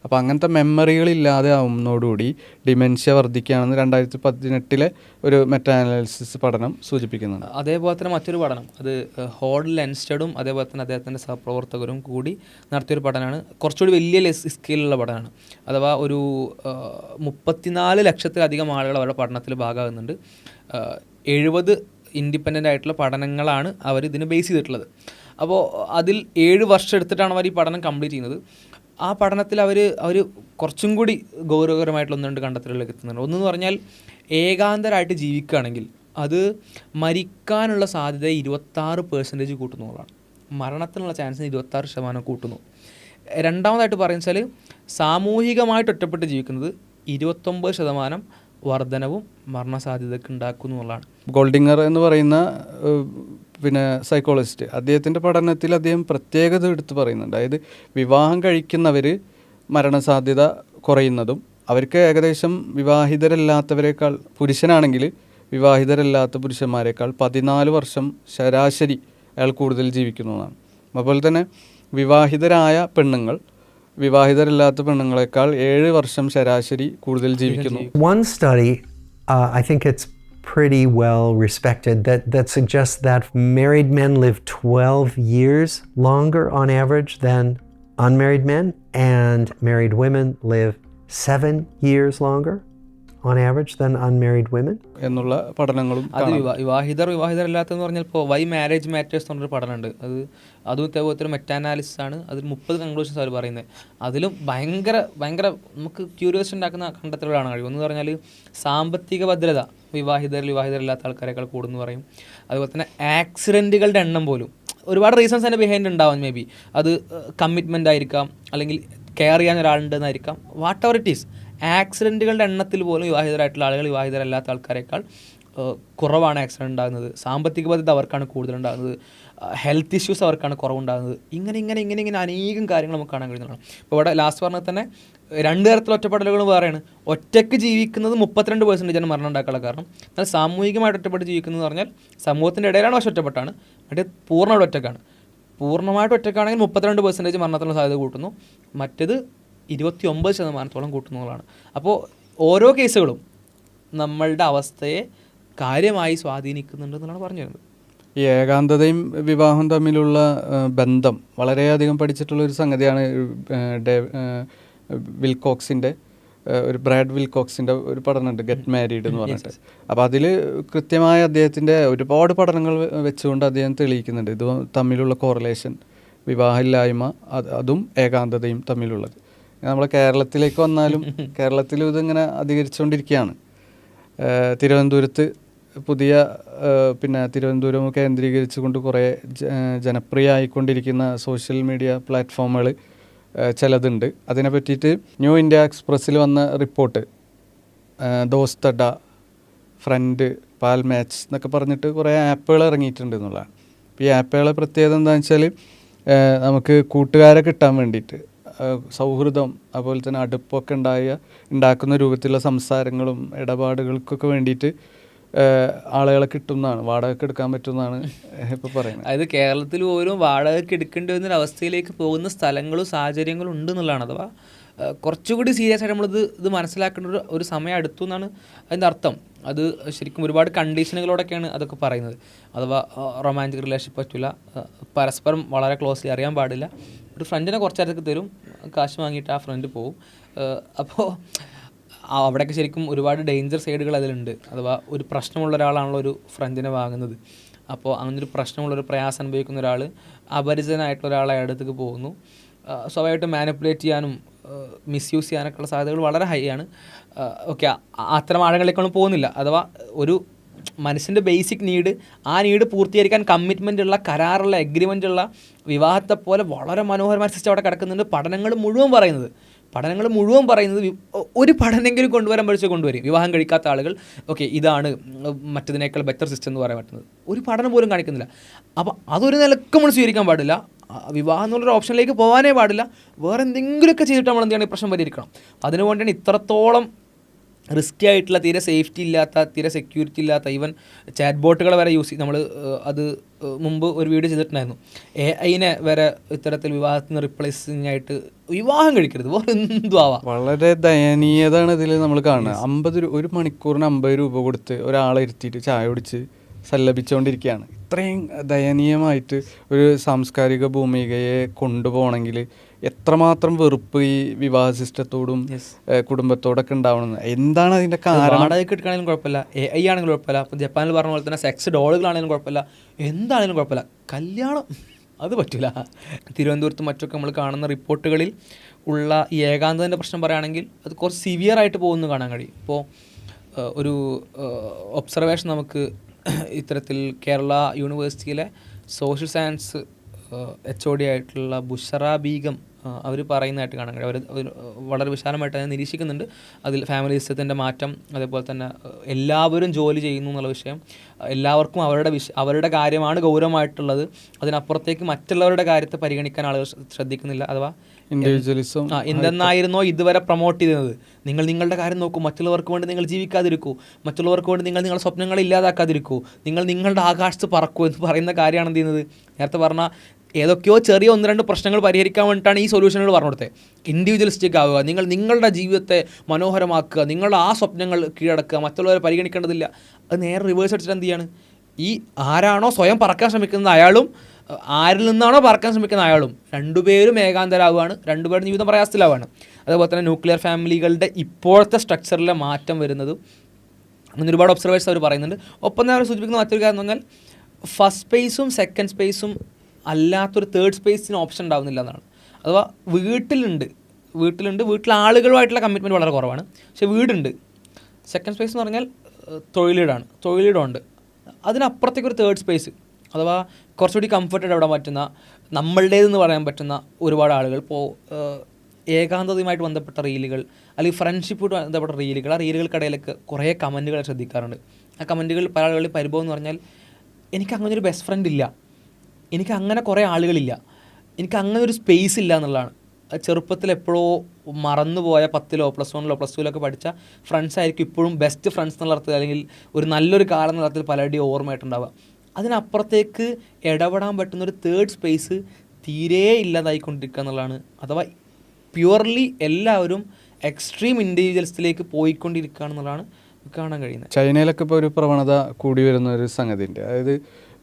അപ്പോൾ അങ്ങനത്തെ മെമ്മറികളില്ലാതെ ആവുന്നതോടുകൂടി ഡിമെൻഷ്യ വർദ്ധിക്കുകയാണെന്ന് 2018 ഒരു മെറ്റാ അനാലിസിസ് പഠനം സൂചിപ്പിക്കുന്നുണ്ട്. അതേപോലെ തന്നെ മറ്റൊരു പഠനം അത് ഹോഡ് ലെൻസ്റ്റഡും അതേപോലെ തന്നെ അദ്ദേഹത്തിൻ്റെ സഹപ്രവർത്തകരും കൂടി നടത്തിയൊരു പഠനമാണ്. കുറച്ചുകൂടി വലിയ സ്കെയിലുള്ള പഠനമാണ്. അഥവാ ഒരു 34 ലക്ഷത്തിലധികം ആളുകൾ അവരുടെ പഠനത്തിൽ ഭാഗമാകുന്നുണ്ട്. 70 ഇൻഡിപെൻഡൻ്റ് ആയിട്ടുള്ള പഠനങ്ങളാണ് അവർ ഇതിന് ബേസ് ചെയ്തിട്ടുള്ളത്. അപ്പോൾ അതിൽ 7 വർഷം എടുത്തിട്ടാണ് അവർ ഈ പഠനം കംപ്ലീറ്റ് ചെയ്യുന്നത്. ആ പഠനത്തിൽ അവർ കുറച്ചും കൂടി ഗൗരവകരമായിട്ടുള്ള 1-2 കണ്ടെത്തലുകളിലേക്ക് എത്തുന്നുണ്ട്. ഒന്നെന്ന് പറഞ്ഞാൽ ഏകാന്തരായിട്ട് ജീവിക്കുകയാണെങ്കിൽ അത് മരിക്കാനുള്ള സാധ്യത 26% കൂട്ടുന്നു എന്നുള്ളതാണ്. മരണത്തിനുള്ള ചാൻസിന് 26% കൂട്ടുന്നു. രണ്ടാമതായിട്ട് പറയുന്നത് വെച്ചാൽ സാമൂഹികമായിട്ട് ഒറ്റപ്പെട്ട് ജീവിക്കുന്നത് 29% വർധനവും മരണസാധ്യതയ്ക്ക് ഉണ്ടാക്കുന്നു എന്നുള്ളതാണ്. ഗോൾഡിങ്ങർ എന്ന് പറയുന്ന പിന്നെ സൈക്കോളജിസ്റ്റ് അദ്ദേഹത്തിൻ്റെ പഠനത്തിൽ അദ്ദേഹം പ്രത്യേകത എടുത്ത് പറയുന്നുണ്ട്. അതായത് വിവാഹം കഴിക്കുന്നവർ മരണസാധ്യത കുറയുന്നതും അവർക്ക് ഏകദേശം വിവാഹിതരല്ലാത്തവരെക്കാൾ പുരുഷനാണെങ്കിൽ വിവാഹിതരല്ലാത്ത പുരുഷന്മാരെക്കാൾ 14 വർഷം ശരാശരി അയാൾ കൂടുതൽ ജീവിക്കുന്നതാണ്. അതുപോലെ തന്നെ വിവാഹിതരായ പെണ്ണുങ്ങൾ വിവാഹിതരല്ലാത്ത പെണ്ണുങ്ങളെക്കാൾ 7 വർഷം ശരാശരി കൂടുതൽ ജീവിക്കുന്നു. One study, I think it's pretty well respected, that suggests that married men live 12 years longer on average than unmarried men, and married women live 7 years longer on average than unmarried women. എന്നുള്ള പഠനങ്ങളും അത് വിവാഹിതരല്ലാത്തെന്ന് പറഞ്ഞാൽ ഇപ്പോൾ Y marriage matters എന്നൊരു പഠനമുണ്ട്. അതും ഇതേപോലത്തെ ഒരു meta analysis ആണ്. അതിൽ 30 കൺക്ലൂഷൻസ് അവർ പറയുന്നത്. അതിലും ഭയങ്കര നമുക്ക് ക്യൂരിയോസിറ്റി ഉണ്ടാക്കുന്ന കണ്ടെത്തലുകളാണ് കഴിയും. എന്ന് പറഞ്ഞാൽ സാമ്പത്തിക ഭദ്രത വിവാഹിതരല്ലാത്ത ആൾക്കാരെക്കാൾ കൂടുന്നു പറയും. അതുപോലെ തന്നെ ആക്സിഡൻറ്റുകളുടെ എണ്ണം പോലും ഒരുപാട് റീസൺസ് തന്നെ ബിഹൈൻഡ് ഉണ്ടാവാം. മേ ബി അത് കമ്മിറ്റ്മെൻ്റ് ആയിരിക്കാം, അല്ലെങ്കിൽ കെയർ ചെയ്യാൻ ഒരാളുണ്ടെന്നായിരിക്കാം, വാട്ട് എവർ ഇറ്റ് ഈസ്. ആക്സിഡൻറ്റുകളുടെ എണ്ണത്തിൽ പോലും വിവാഹിതരായിട്ടുള്ള ആളുകൾ വിവാഹിതരല്ലാത്ത ആൾക്കാരെക്കാൾ കുറവാണ് ആക്സിഡൻറ്റ് ഉണ്ടാകുന്നത്. സാമ്പത്തിക ബാധ്യത അവർക്കാണ് കൂടുതലുണ്ടാകുന്നത്. ഹെൽത്ത് ഇഷ്യൂസ് അവർക്കാണ് കുറവുണ്ടാകുന്നത്. ഇങ്ങനെ അനേകം കാര്യങ്ങൾ നമുക്ക് കാണാൻ കഴിയുന്നതാണ്. ഇപ്പോൾ ഇവിടെ ലാസ്റ്റ് പറഞ്ഞാൽ തന്നെ 2 തരത്തിലുള്ള ഒറ്റപ്പെടലുകൾ വേറെയാണ്. ഒറ്റയ്ക്ക് ജീവിക്കുന്നത് 32% മരണം ഉണ്ടാക്കാനുള്ള കാരണം. എന്നാൽ സാമൂഹികമായിട്ട് ഒറ്റപ്പെട്ട് ജീവിക്കുന്നത് പറഞ്ഞാൽ സമൂഹത്തിൻ്റെ ഇടയിലാണ് പക്ഷേ ഒറ്റപ്പെട്ടാണ്, മറ്റേ പൂർണ്ണമായിട്ട് ഒറ്റക്കാണ്. പൂർണ്ണമായിട്ട് ഒറ്റക്കാണെങ്കിൽ 32% മരണത്തിനുള്ള സാധ്യത കൂട്ടുന്നു, മറ്റേത് 29% കൂട്ടുന്നതാണ്. അപ്പോൾ ഓരോ കേസുകളും നമ്മളുടെ അവസ്ഥയെ കാര്യമായി സ്വാധീനിക്കുന്നുണ്ടെന്നാണ് പറഞ്ഞു വരുന്നത്. ഈ ഏകാന്തതയും വിവാഹം തമ്മിലുള്ള ബന്ധം വളരെയധികം പഠിച്ചിട്ടുള്ള ഒരു സംഗതിയാണ് വിൽകോക്സിൻ്റെ ഒരു ബ്രാഡ് വിൽകോക്സിൻ്റെ ഒരു പഠനമുണ്ട്, ഗെറ്റ് മാരീഡ് എന്ന് പറഞ്ഞിട്ട്. അപ്പോൾ അതിൽ കൃത്യമായ അദ്ദേഹത്തിൻ്റെ ഒരുപാട് പഠനങ്ങൾ വെച്ചുകൊണ്ട് അദ്ദേഹം തെളിയിക്കുന്നുണ്ട് ഇത് തമ്മിലുള്ള കോറിലേഷൻ, വിവാഹമില്ലായ്മ അതും ഏകാന്തതയും തമ്മിലുള്ളത്. നമ്മളെ കേരളത്തിലേക്ക് വന്നാലും കേരളത്തിലും ഇതിങ്ങനെ അധികരിച്ചുകൊണ്ടിരിക്കുകയാണ്. തിരുവനന്തപുരത്ത് പുതിയ തിരുവനന്തപുരം കേന്ദ്രീകരിച്ചുകൊണ്ട് കുറേ ജനപ്രിയമായിക്കൊണ്ടിരിക്കുന്ന സോഷ്യൽ മീഡിയ പ്ലാറ്റ്ഫോമുകൾ ചിലതുണ്ട്. അതിനെ പറ്റിയിട്ട് ന്യൂ ഇന്ത്യ എക്സ്പ്രസ്സിൽ വന്ന റിപ്പോർട്ട്, ദോസ്തഡ, ഫ്രണ്ട്, പാൽ മാച്ച് എന്നൊക്കെ പറഞ്ഞിട്ട് കുറേ ആപ്പുകൾ ഇറങ്ങിയിട്ടുണ്ട് എന്നുള്ളതാണ്. ഈ ആപ്പുകളെ പ്രത്യേകത എന്താണെന്ന് വെച്ചാൽ നമുക്ക് കൂട്ടുകാരെ കിട്ടാൻ വേണ്ടിയിട്ട് സൗഹൃദം അതുപോലെ തന്നെ അടുപ്പൊക്കെ ഉണ്ടാക്കുന്ന രൂപത്തിലുള്ള സംസാരങ്ങളും ഇടപാടുകൾക്കൊക്കെ വേണ്ടിയിട്ട് ആളുകളെ കിട്ടുന്നതാണ്, വാടകയ്ക്ക് എടുക്കാൻ പറ്റുന്നതാണ് ഇപ്പോൾ പറയുന്നത്. അതായത് കേരളത്തിൽ പോലും വാടകയ്ക്ക് എടുക്കേണ്ടി വരുന്ന അവസ്ഥയിലേക്ക് പോകുന്ന സ്ഥലങ്ങളും സാഹചര്യങ്ങളും ഉണ്ട് എന്നുള്ളതാണ്. അഥവാ കുറച്ചുകൂടി സീരിയസ് ആയിട്ട് ഇത് മനസ്സിലാക്കേണ്ട ഒരു സമയം അടുത്തു എന്നാണ് അതിൻ്റെ അർത്ഥം. അത് ശരിക്കും ഒരുപാട് കണ്ടീഷനുകളോടൊക്കെയാണ് അതൊക്കെ പറയുന്നത്. അഥവാ റൊമാൻറ്റിക് റിലേഷൻഷിപ്പ് പറ്റില്ല, പരസ്പരം വളരെ ക്ലോസ്ലി അറിയാൻ പാടില്ല, ഒരു ഫ്രണ്ടിനെ കുറച്ചേരത്തേക്ക് തരും, കാശ് വാങ്ങിയിട്ട് ആ ഫ്രണ്ട് പോവും. അപ്പോൾ അവിടെയൊക്കെ ശരിക്കും ഒരുപാട് ഡേഞ്ചർ സൈഡുകൾ അതിലുണ്ട്. അഥവാ ഒരു പ്രശ്നമുള്ള ഒരാളാണല്ലോ ഒരു ഫ്രണ്ടിനെ വാങ്ങുന്നത്. അപ്പോൾ അങ്ങനൊരു പ്രശ്നമുള്ളൊരു പ്രയാസം അനുഭവിക്കുന്ന ഒരാൾ അപരിചിതനായിട്ടുള്ള ഒരാളെ അടുത്തേക്ക് പോകുന്നു. സ്വാഭാവികമായിട്ടും മാനിപ്പുലേറ്റ് ചെയ്യാനും മിസ്യൂസ് ചെയ്യാനൊക്കെയുള്ള സാധ്യതകൾ വളരെ ഹൈ ആണ്. ഓക്കെ, അത്തരം ആഴങ്ങളിലേക്കൊന്നും പോകുന്നില്ല. അഥവാ ഒരു മനുഷ്യൻ്റെ ബേസിക് നീഡ്, ആ നീഡ് പൂർത്തീകരിക്കാൻ കമ്മിറ്റ്മെൻ്റ് ഉള്ള, കരാറുള്ള, എഗ്രിമെൻ്റ് ഉള്ള വിവാഹത്തെ പോലെ വളരെ മനോഹരമായ സിസ്റ്റം അവിടെ കിടക്കുന്നുണ്ട്. പഠനങ്ങൾ മുഴുവൻ പറയുന്നത് ഒരു പഠനമെങ്കിലും കൊണ്ടുവരാൻ പഠിച്ച് കൊണ്ടുവരും. വിവാഹം കഴിക്കാത്ത ആളുകൾ ഓക്കെ ഇതാണ് മറ്റതിനേക്കാൾ ബെറ്റർ സിസ്റ്റം എന്ന് പറയാൻ പറ്റുന്നത് ഒരു പഠനം പോലും കാണിക്കുന്നില്ല. അപ്പോൾ അതൊരു നിലക്കും നമ്മൾ സ്വീകരിക്കാൻ പാടില്ല. വിവാഹം എന്നുള്ളൊരു ഓപ്ഷനിലേക്ക് പോകാനേ പാടില്ല. വേറെ എന്തെങ്കിലുമൊക്കെ ചെയ്തിട്ട് നമ്മൾ എന്ത് ചെയ്യണം, ഈ പ്രശ്നം പരിഹരിക്കണം. അതിനു വേണ്ടിയാണ് ഇത്രത്തോളം റിസ്ക്കി ആയിട്ടുള്ള, തീരെ സേഫ്റ്റി ഇല്ലാത്ത, തീരെ സെക്യൂരിറ്റി ഇല്ലാത്ത, ഈവൻ ചാറ്റ് ബോട്ടുകളെ വരെ യൂസ് ചെയ്ത് നമ്മൾ അത് മുമ്പ് ഒരു വീഡിയോ ചെയ്തിട്ടുണ്ടായിരുന്നു. AI വരെ ഇത്തരത്തിൽ വിവാഹത്തിന് റിപ്ലേസിങ് ആയിട്ട് വിവാഹം കഴിക്കരുത്, വേറെ എന്തും ആവാം. വളരെ ദയനീയതാണ് ഇതിൽ നമ്മൾ കാണുന്നത്. ഒരു മണിക്കൂറിന് 50 രൂപ കൊടുത്ത് ഒരാളെ ഇരുത്തിയിട്ട് ചായ കുടിച്ച് സല്ലപിച്ചുകൊണ്ടിരിക്കുകയാണ്. ഇത്രയും ദയനീയമായിട്ട് ഒരു സാംസ്കാരിക ഭൂമികയെ കൊണ്ടുപോകണമെങ്കിൽ എത്രമാത്രം വെറുപ്പ് ഈ വിവാഹ സിസ്റ്റത്തോടും കുടുംബത്തോടൊക്കെ ഉണ്ടാവണം. എന്താണ് അതിൻ്റെ കാരണം? വാടകയ്ക്ക് എടുക്കുകയാണെങ്കിലും കുഴപ്പമില്ല, AI ആണെങ്കിലും കുഴപ്പമില്ല, അപ്പോൾ ജപ്പാനിൽ പറഞ്ഞ പോലെ തന്നെ സെക്സ് ഡോളുകളാണെങ്കിലും കുഴപ്പമില്ല, എന്താണെങ്കിലും കുഴപ്പമില്ല, കല്യാണം അത് പറ്റില്ല. തിരുവനന്തപുരത്ത് മറ്റൊക്കെ നമ്മൾ കാണുന്ന റിപ്പോർട്ടുകളിൽ ഉള്ള ഈ ഏകാന്തതൻ്റെ പ്രശ്നം പറയുകയാണെങ്കിൽ അത് കുറച്ച് സിവിയർ ആയിട്ട് പോകുന്നു കാണാൻ കഴിയും. ഇപ്പോൾ ഒരു ഒബ്സർവേഷൻ നമുക്ക് ഇത്തരത്തിൽ കേരള യൂണിവേഴ്സിറ്റിയിലെ സോഷ്യൽ സയൻസ് HOD ആയിട്ടുള്ള ബുഷറ ബീഗം അവർ പറയുന്നതായിട്ട് കാണാൻ കഴിയും. അവർ വളരെ വിശാലമായിട്ട് അതിനെ നിരീക്ഷിക്കുന്നുണ്ട്. അതിൽ ഫാമിലി സിസ്റ്റത്തിൻ്റെ മാറ്റം, അതേപോലെ തന്നെ എല്ലാവരും ജോലി ചെയ്യുന്നു എന്നുള്ള വിഷയം, എല്ലാവർക്കും അവരുടെ കാര്യമാണ് ഗൗരവമായിട്ടുള്ളത്, അതിനപ്പുറത്തേക്ക് മറ്റുള്ളവരുടെ കാര്യത്തെ പരിഗണിക്കാൻ ആളുകൾ ശ്രദ്ധിക്കുന്നില്ല. അഥവാ ഇൻഡിവിജ്വലിസം എന്തെന്നായിരുന്നോ ഇതുവരെ പ്രൊമോട്ട് ചെയ്യുന്നത്, നിങ്ങൾ നിങ്ങളുടെ കാര്യം നോക്കൂ, മറ്റുള്ളവർക്ക് വേണ്ടി നിങ്ങൾ ജീവിക്കാതിരിക്കൂ, മറ്റുള്ളവർക്ക് വേണ്ടി നിങ്ങൾ നിങ്ങളുടെ സ്വപ്നങ്ങളെ ഇല്ലാതാക്കാതിരിക്കൂ, നിങ്ങൾ നിങ്ങളുടെ ആകാശത്ത് പറക്കൂ എന്ന് പറയുന്ന കാര്യമാണ് എന്ത് ചെയ്യുന്നത്. നേരത്തെ പറഞ്ഞ ഏതൊക്കെയോ ചെറിയ 1-2 പ്രശ്നങ്ങൾ പരിഹരിക്കാൻ വേണ്ടിയിട്ടാണ് ഈ സൊല്യൂഷനുകൾ പറഞ്ഞു കൊടുത്തത്. ഇൻഡിവിജ്വലിസ്റ്റിക് ആവുക, നിങ്ങൾ നിങ്ങളുടെ ജീവിതത്തെ മനോഹരമാക്കുക, നിങ്ങളുടെ ആ സ്വപ്നങ്ങൾ കീഴടക്കുക, മറ്റുള്ളവരെ പരിഗണിക്കേണ്ടതില്ല. അത് നേരെ റിവേഴ്സ് അടിച്ചിട്ട് എന്ത് ചെയ്യാണ്, ഈ ആരാണോ സ്വയം പറക്കാൻ ശ്രമിക്കുന്നത് അയാളും ആരിൽ നിന്നാണോ പറക്കാൻ ശ്രമിക്കുന്ന അയാളും രണ്ടുപേരും ഏകാന്തരാവുകയാണ്, രണ്ടുപേരുടെ ജീവിതം പ്രയാസത്തിലാവുകയാണ്. അതേപോലെ തന്നെ ന്യൂക്ലിയർ ഫാമിലികളുടെ ഇപ്പോഴത്തെ സ്ട്രക്ചറിലെ മാറ്റം വരുന്നതും അങ്ങനെ ഒരുപാട് ഒബ്സർവേഷൻസ് അവർ പറയുന്നുണ്ട്. ഒപ്പം തന്നെ അവർ സൂചിപ്പിക്കുന്ന മറ്റൊരു കാര്യം എന്ന് പറഞ്ഞാൽ ഫസ്റ്റ് സ്പേസും സെക്കൻഡ് സ്പേസും അല്ലാത്തൊരു തേർഡ് സ്പേസിന് ഓപ്ഷൻ ഉണ്ടാവുന്നില്ല എന്നാണ്. അഥവാ വീട്ടിൽ ആളുകളുമായിട്ടുള്ള കമ്മിറ്റ്മെൻറ്റ് വളരെ കുറവാണ്, പക്ഷേ വീടുണ്ട്. സെക്കൻഡ് സ്പേസ് എന്ന് പറഞ്ഞാൽ തൊഴിലിടമുണ്ട്. അതിനപ്പുറത്തേക്കൊരു തേർഡ് സ്പേസ്, അഥവാ കുറച്ചുകൂടി കംഫർട്ടഡ് ആവാൻ പറ്റുന്ന, നമ്മളുടേതെന്ന് പറയാൻ പറ്റുന്ന ഒരുപാട് ആളുകൾ. ഇപ്പോൾ ഏകാന്തതയുമായിട്ട് ബന്ധപ്പെട്ട റീലുകൾ അല്ലെങ്കിൽ ഫ്രണ്ട്ഷിപ്പുമായിട്ട് ബന്ധപ്പെട്ട റീലുകൾ, ആ റീലുകൾക്കിടയിലൊക്കെ കുറേ കമൻറ്റുകൾ ശ്രദ്ധിക്കാറുണ്ട്. ആ കമൻറ്റുകൾ പല ആളുകളുടെ പരിഭവം എന്ന് പറഞ്ഞാൽ, എനിക്ക് അങ്ങനെ ഒരു ബെസ്റ്റ് ഫ്രണ്ട് ഇല്ല, എനിക്ക് അങ്ങനെ കുറേ ആളുകളില്ല, എനിക്ക് അങ്ങനെ ഒരു സ്പേസ് ഇല്ല എന്നുള്ളതാണ്. ചെറുപ്പത്തിൽ എപ്പോഴോ മറന്നുപോയ 10ലോ +1ലോ +2ലൊക്കെ പഠിച്ച ഫ്രണ്ട്സ് ആയിരിക്കും ഇപ്പോഴും ബെസ്റ്റ് ഫ്രണ്ട്സ് എന്നുള്ള അർത്ഥത്തിൽ, അല്ലെങ്കിൽ ഒരു നല്ലൊരു കാലം എന്നുള്ള അർത്ഥത്തിൽ പലരുടെയും ഓർമ്മയായിട്ടുണ്ടാവുക. അതിനപ്പുറത്തേക്ക് ഇടപെടാൻ പറ്റുന്നൊരു തേർഡ് സ്പേസ് തീരെ ഇല്ലാതായിക്കൊണ്ടിരിക്കുക എന്നുള്ളതാണ്. അഥവാ പ്യുവർലി എല്ലാവരും എക്സ്ട്രീം ഇൻഡിവിജ്വൽസിലേക്ക് പോയിക്കൊണ്ടിരിക്കുകയാണെന്നുള്ളതാണ് കാണാൻ കഴിയുന്നത്. ചൈനയിലൊക്കെ ഇപ്പോൾ ഒരു പ്രവണത കൂടി വരുന്ന ഒരു സംഗതിയുണ്ട്. അതായത്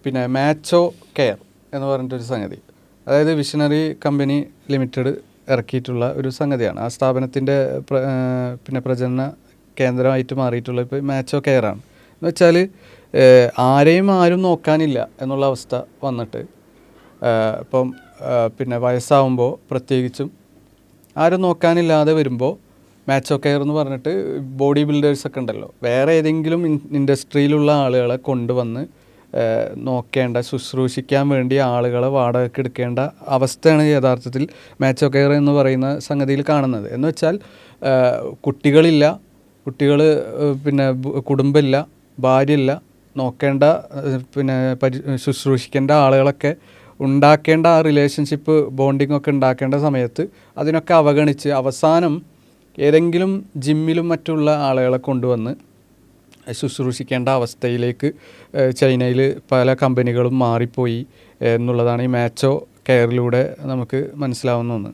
പിന്നെ മാച്ചോ കെയർ എന്ന് പറഞ്ഞിട്ടൊരു സംഗതി, അതായത് വിഷനറി കമ്പനി ലിമിറ്റഡ് ഇറക്കിയിട്ടുള്ള ഒരു സംഗതിയാണ്. ആ സ്ഥാപനത്തിൻ്റെ പിന്നെ പ്രജനന കേന്ദ്രമായിട്ട് മാറിയിട്ടുള്ള ഇപ്പോൾ മാച്ചോ കെയറാണ്. എന്ന് വെച്ചാൽ ആരും നോക്കാനില്ല എന്നുള്ള അവസ്ഥ വന്നിട്ട്, ഇപ്പം പിന്നെ വയസ്സാവുമ്പോൾ പ്രത്യേകിച്ചും ആരും നോക്കാനില്ലാതെ വരുമ്പോൾ മാച്ചോ കെയർ എന്ന് പറഞ്ഞിട്ട് ബോഡി ബിൽഡേഴ്സൊക്കെ ഉണ്ടല്ലോ, വേറെ ഏതെങ്കിലും ഇൻഡസ്ട്രിയിലുള്ള ആളുകളെ കൊണ്ടുവന്ന് നോക്കേണ്ട, ശുശ്രൂഷിക്കാൻ വേണ്ടി ആളുകളെ വാടകയ്ക്ക് എടുക്കേണ്ട അവസ്ഥയാണ് യഥാർത്ഥത്തിൽ മാച്ചോ കെയർ എന്ന് പറയുന്ന സംഗതിയിൽ കാണുന്നത്. എന്ന് വെച്ചാൽ കുട്ടികൾ പിന്നെ കുടുംബമില്ല, ഭാര്യയില്ല, നോക്കേണ്ട പിന്നെ ശുശ്രൂഷിക്കേണ്ട ആളുകളൊക്കെ ഉണ്ടാക്കേണ്ട ആ റിലേഷൻഷിപ്പ് ബോണ്ടിങ് ഒക്കെ ഉണ്ടാക്കേണ്ട സമയത്ത് അതിനൊക്കെ അവഗണിച്ച് അവസാനം ഏതെങ്കിലും ജിമ്മിലും മറ്റുള്ള ആളുകളെ കൊണ്ടുവന്ന് ശുശ്രൂഷിക്കേണ്ട അവസ്ഥയിലേക്ക് ചൈനയിൽ പല കമ്പനികളും മാറിപ്പോയി എന്നുള്ളതാണ് ഈ മാച്ചോ കെയറിലൂടെ നമുക്ക് മനസ്സിലാവുന്ന ഒന്ന്.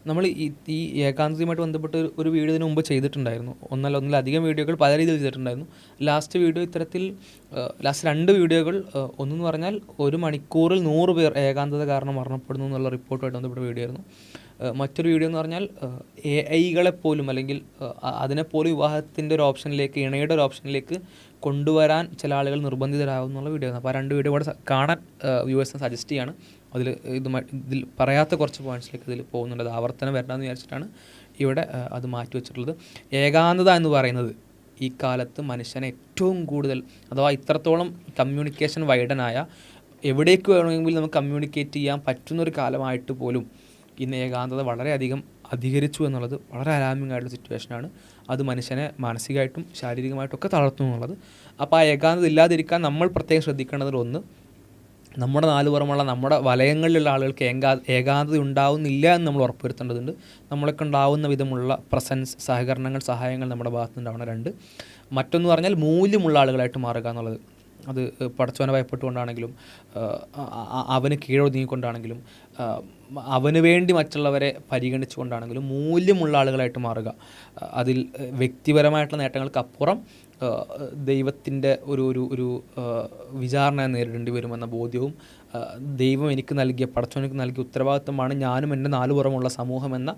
നമ്മൾ ഈ ഏകാന്തതയുമായിട്ട് ബന്ധപ്പെട്ട് ഒരു വീഡിയോ ഇതിനു മുമ്പ് ചെയ്തിട്ടുണ്ടായിരുന്നു. ഒന്നിലധികം വീഡിയോകൾ പല രീതിയിൽ ചെയ്തിട്ടുണ്ടായിരുന്നു. ലാസ്റ്റ് വീഡിയോ ഇത്തരത്തിൽ ലാസ്റ്റ് 2 വീഡിയോകൾ, ഒന്നെന്ന് പറഞ്ഞാൽ 1 മണിക്കൂറിൽ 100 പേർ ഏകാന്തത കാരണം മരണപ്പെടുന്നു എന്നുള്ള റിപ്പോർട്ടുമായിട്ട് ബന്ധപ്പെട്ട വീഡിയോ ആയിരുന്നു. മറ്റൊരു വീഡിയോ എന്ന് പറഞ്ഞാൽ AI-കളെപ്പോലും അല്ലെങ്കിൽ അതിനെപ്പോലും വിവാഹത്തിൻ്റെ ഒരു ഓപ്ഷനിലേക്ക്, ഇണയുടെ ഒരു ഓപ്ഷനിലേക്ക് കൊണ്ടുവരാൻ ചില ആളുകൾ നിർബന്ധിതരാകുന്നുള്ള വീഡിയോ ആയിരുന്നു. അപ്പോൾ ആ 2 വീഡിയോ കൂടെ കാണാൻ വ്യൂവേഴ്സിനെ സജസ്റ്റ് ചെയ്യാണ്. ഇതിൽ പറയാത്ത കുറച്ച് പോയിൻറ്റ്സിലേക്ക് ഇതിൽ പോകുന്നുണ്ട്. അത് ആവർത്തനം വരണമെന്ന് വിചാരിച്ചിട്ടാണ് ഇവിടെ അത് മാറ്റി വെച്ചിട്ടുള്ളത്. ഏകാന്തത എന്ന് പറയുന്നത് ഈ കാലത്ത് മനുഷ്യനെ ഏറ്റവും കൂടുതൽ, അഥവാ ഇത്രത്തോളം കമ്മ്യൂണിക്കേഷൻ വൈഡനായ, എവിടേക്ക് വേണമെങ്കിലും നമുക്ക് കമ്മ്യൂണിക്കേറ്റ് ചെയ്യാൻ പറ്റുന്നൊരു കാലമായിട്ട് പോലും ഇന്ന് ഏകാന്തത വളരെയധികം അധികരിച്ചു എന്നുള്ളത് വളരെ അലാമിംഗ് ആയിട്ടുള്ള സിറ്റുവേഷനാണ്. അത് മനുഷ്യനെ മാനസികമായിട്ടും ശാരീരികമായിട്ടും ഒക്കെ തളർത്തുന്നു എന്നുള്ളത്. അപ്പോൾ ആ ഏകാന്തത ഇല്ലാതിരിക്കാൻ നമ്മൾ പ്രത്യേകം ശ്രദ്ധിക്കേണ്ടതിൽ ഒന്ന്, നമ്മുടെ നാലുപുറമുള്ള നമ്മുടെ വലയങ്ങളിലുള്ള ആളുകൾക്ക് ഏകാന്തത ഉണ്ടാവുന്നില്ല എന്ന് നമ്മൾ ഉറപ്പുവരുത്തേണ്ടതുണ്ട്. നമ്മളൊക്കെ ഉണ്ടാവുന്ന വിധമുള്ള പ്രസൻസ്, സഹകരണങ്ങൾ, സഹായങ്ങൾ നമ്മുടെ ഭാഗത്ത് നിന്നുണ്ടാവണം. 2, മറ്റൊന്ന് പറഞ്ഞാൽ മൂല്യമുള്ള ആളുകളായിട്ട് മാറുക എന്നുള്ളത്. അത് പടച്ചവനെ ഭയപ്പെട്ടുകൊണ്ടാണെങ്കിലും അവന് കീഴൊതുങ്ങിക്കൊണ്ടാണെങ്കിലും അവന് വേണ്ടി മറ്റുള്ളവരെ പരിഗണിച്ചുകൊണ്ടാണെങ്കിലും മൂല്യമുള്ള ആളുകളായിട്ട് മാറുക. അതിൽ വ്യക്തിപരമായിട്ടുള്ള നേട്ടങ്ങൾക്കപ്പുറം ദൈവത്തിൻ്റെ ഒരു വിചാരണ നേരിടേണ്ടി വരുമെന്ന ബോധ്യവും, ദൈവം എനിക്ക് നൽകിയ, പടച്ചവനിക്ക് നൽകിയ ഉത്തരവാദിത്വമാണ് ഞാനും എൻ്റെ നാലുപുറമുള്ള സമൂഹമെന്ന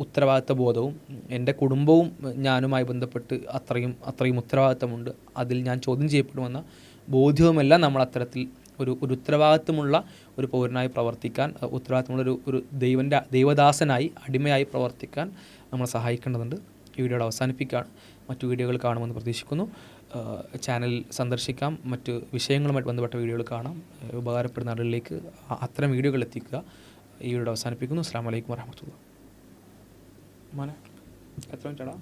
ഉത്തരവാദിത്വ ബോധവും, എൻ്റെ കുടുംബവും ഞാനുമായി ബന്ധപ്പെട്ട് അത്രയും ഉത്തരവാദിത്വമുണ്ട്, അതിൽ ഞാൻ ചോദ്യം ചെയ്യപ്പെടുമെന്ന ബോധ്യവുമെല്ലാം നമ്മൾ അത്തരത്തിൽ ഒരു ഉത്തരവാദിത്വമുള്ള ഒരു പൗരനായി പ്രവർത്തിക്കാൻ, ഉത്തരവാദിത്വമുള്ള ഒരു ദൈവദാസനായി, അടിമയായി പ്രവർത്തിക്കാൻ നമ്മൾ സഹായിക്കേണ്ടതുണ്ട്. ഈ വീഡിയോയുടെ അവസാനിപ്പിക്കുകയാണ്. മറ്റു വീഡിയോകൾ കാണുമെന്ന് പ്രതീക്ഷിക്കുന്നു. ചാനൽ സന്ദർശിക്കാം, മറ്റ് വിഷയങ്ങളുമായിട്ട് ബന്ധപ്പെട്ട വീഡിയോകൾ കാണാം. ഉപകാരപ്പെടുന്ന ആളുകളിലേക്ക് അത്തരം വീഡിയോകൾ എത്തിക്കുക. ഈ വീഡിയോ അവസാനിപ്പിക്കുന്നു. അസ്സലാമു അലൈക്കും വറഹ്മത്തുള്ളാഹി. മോനെ എത്ര മിനിറ്റാടാ?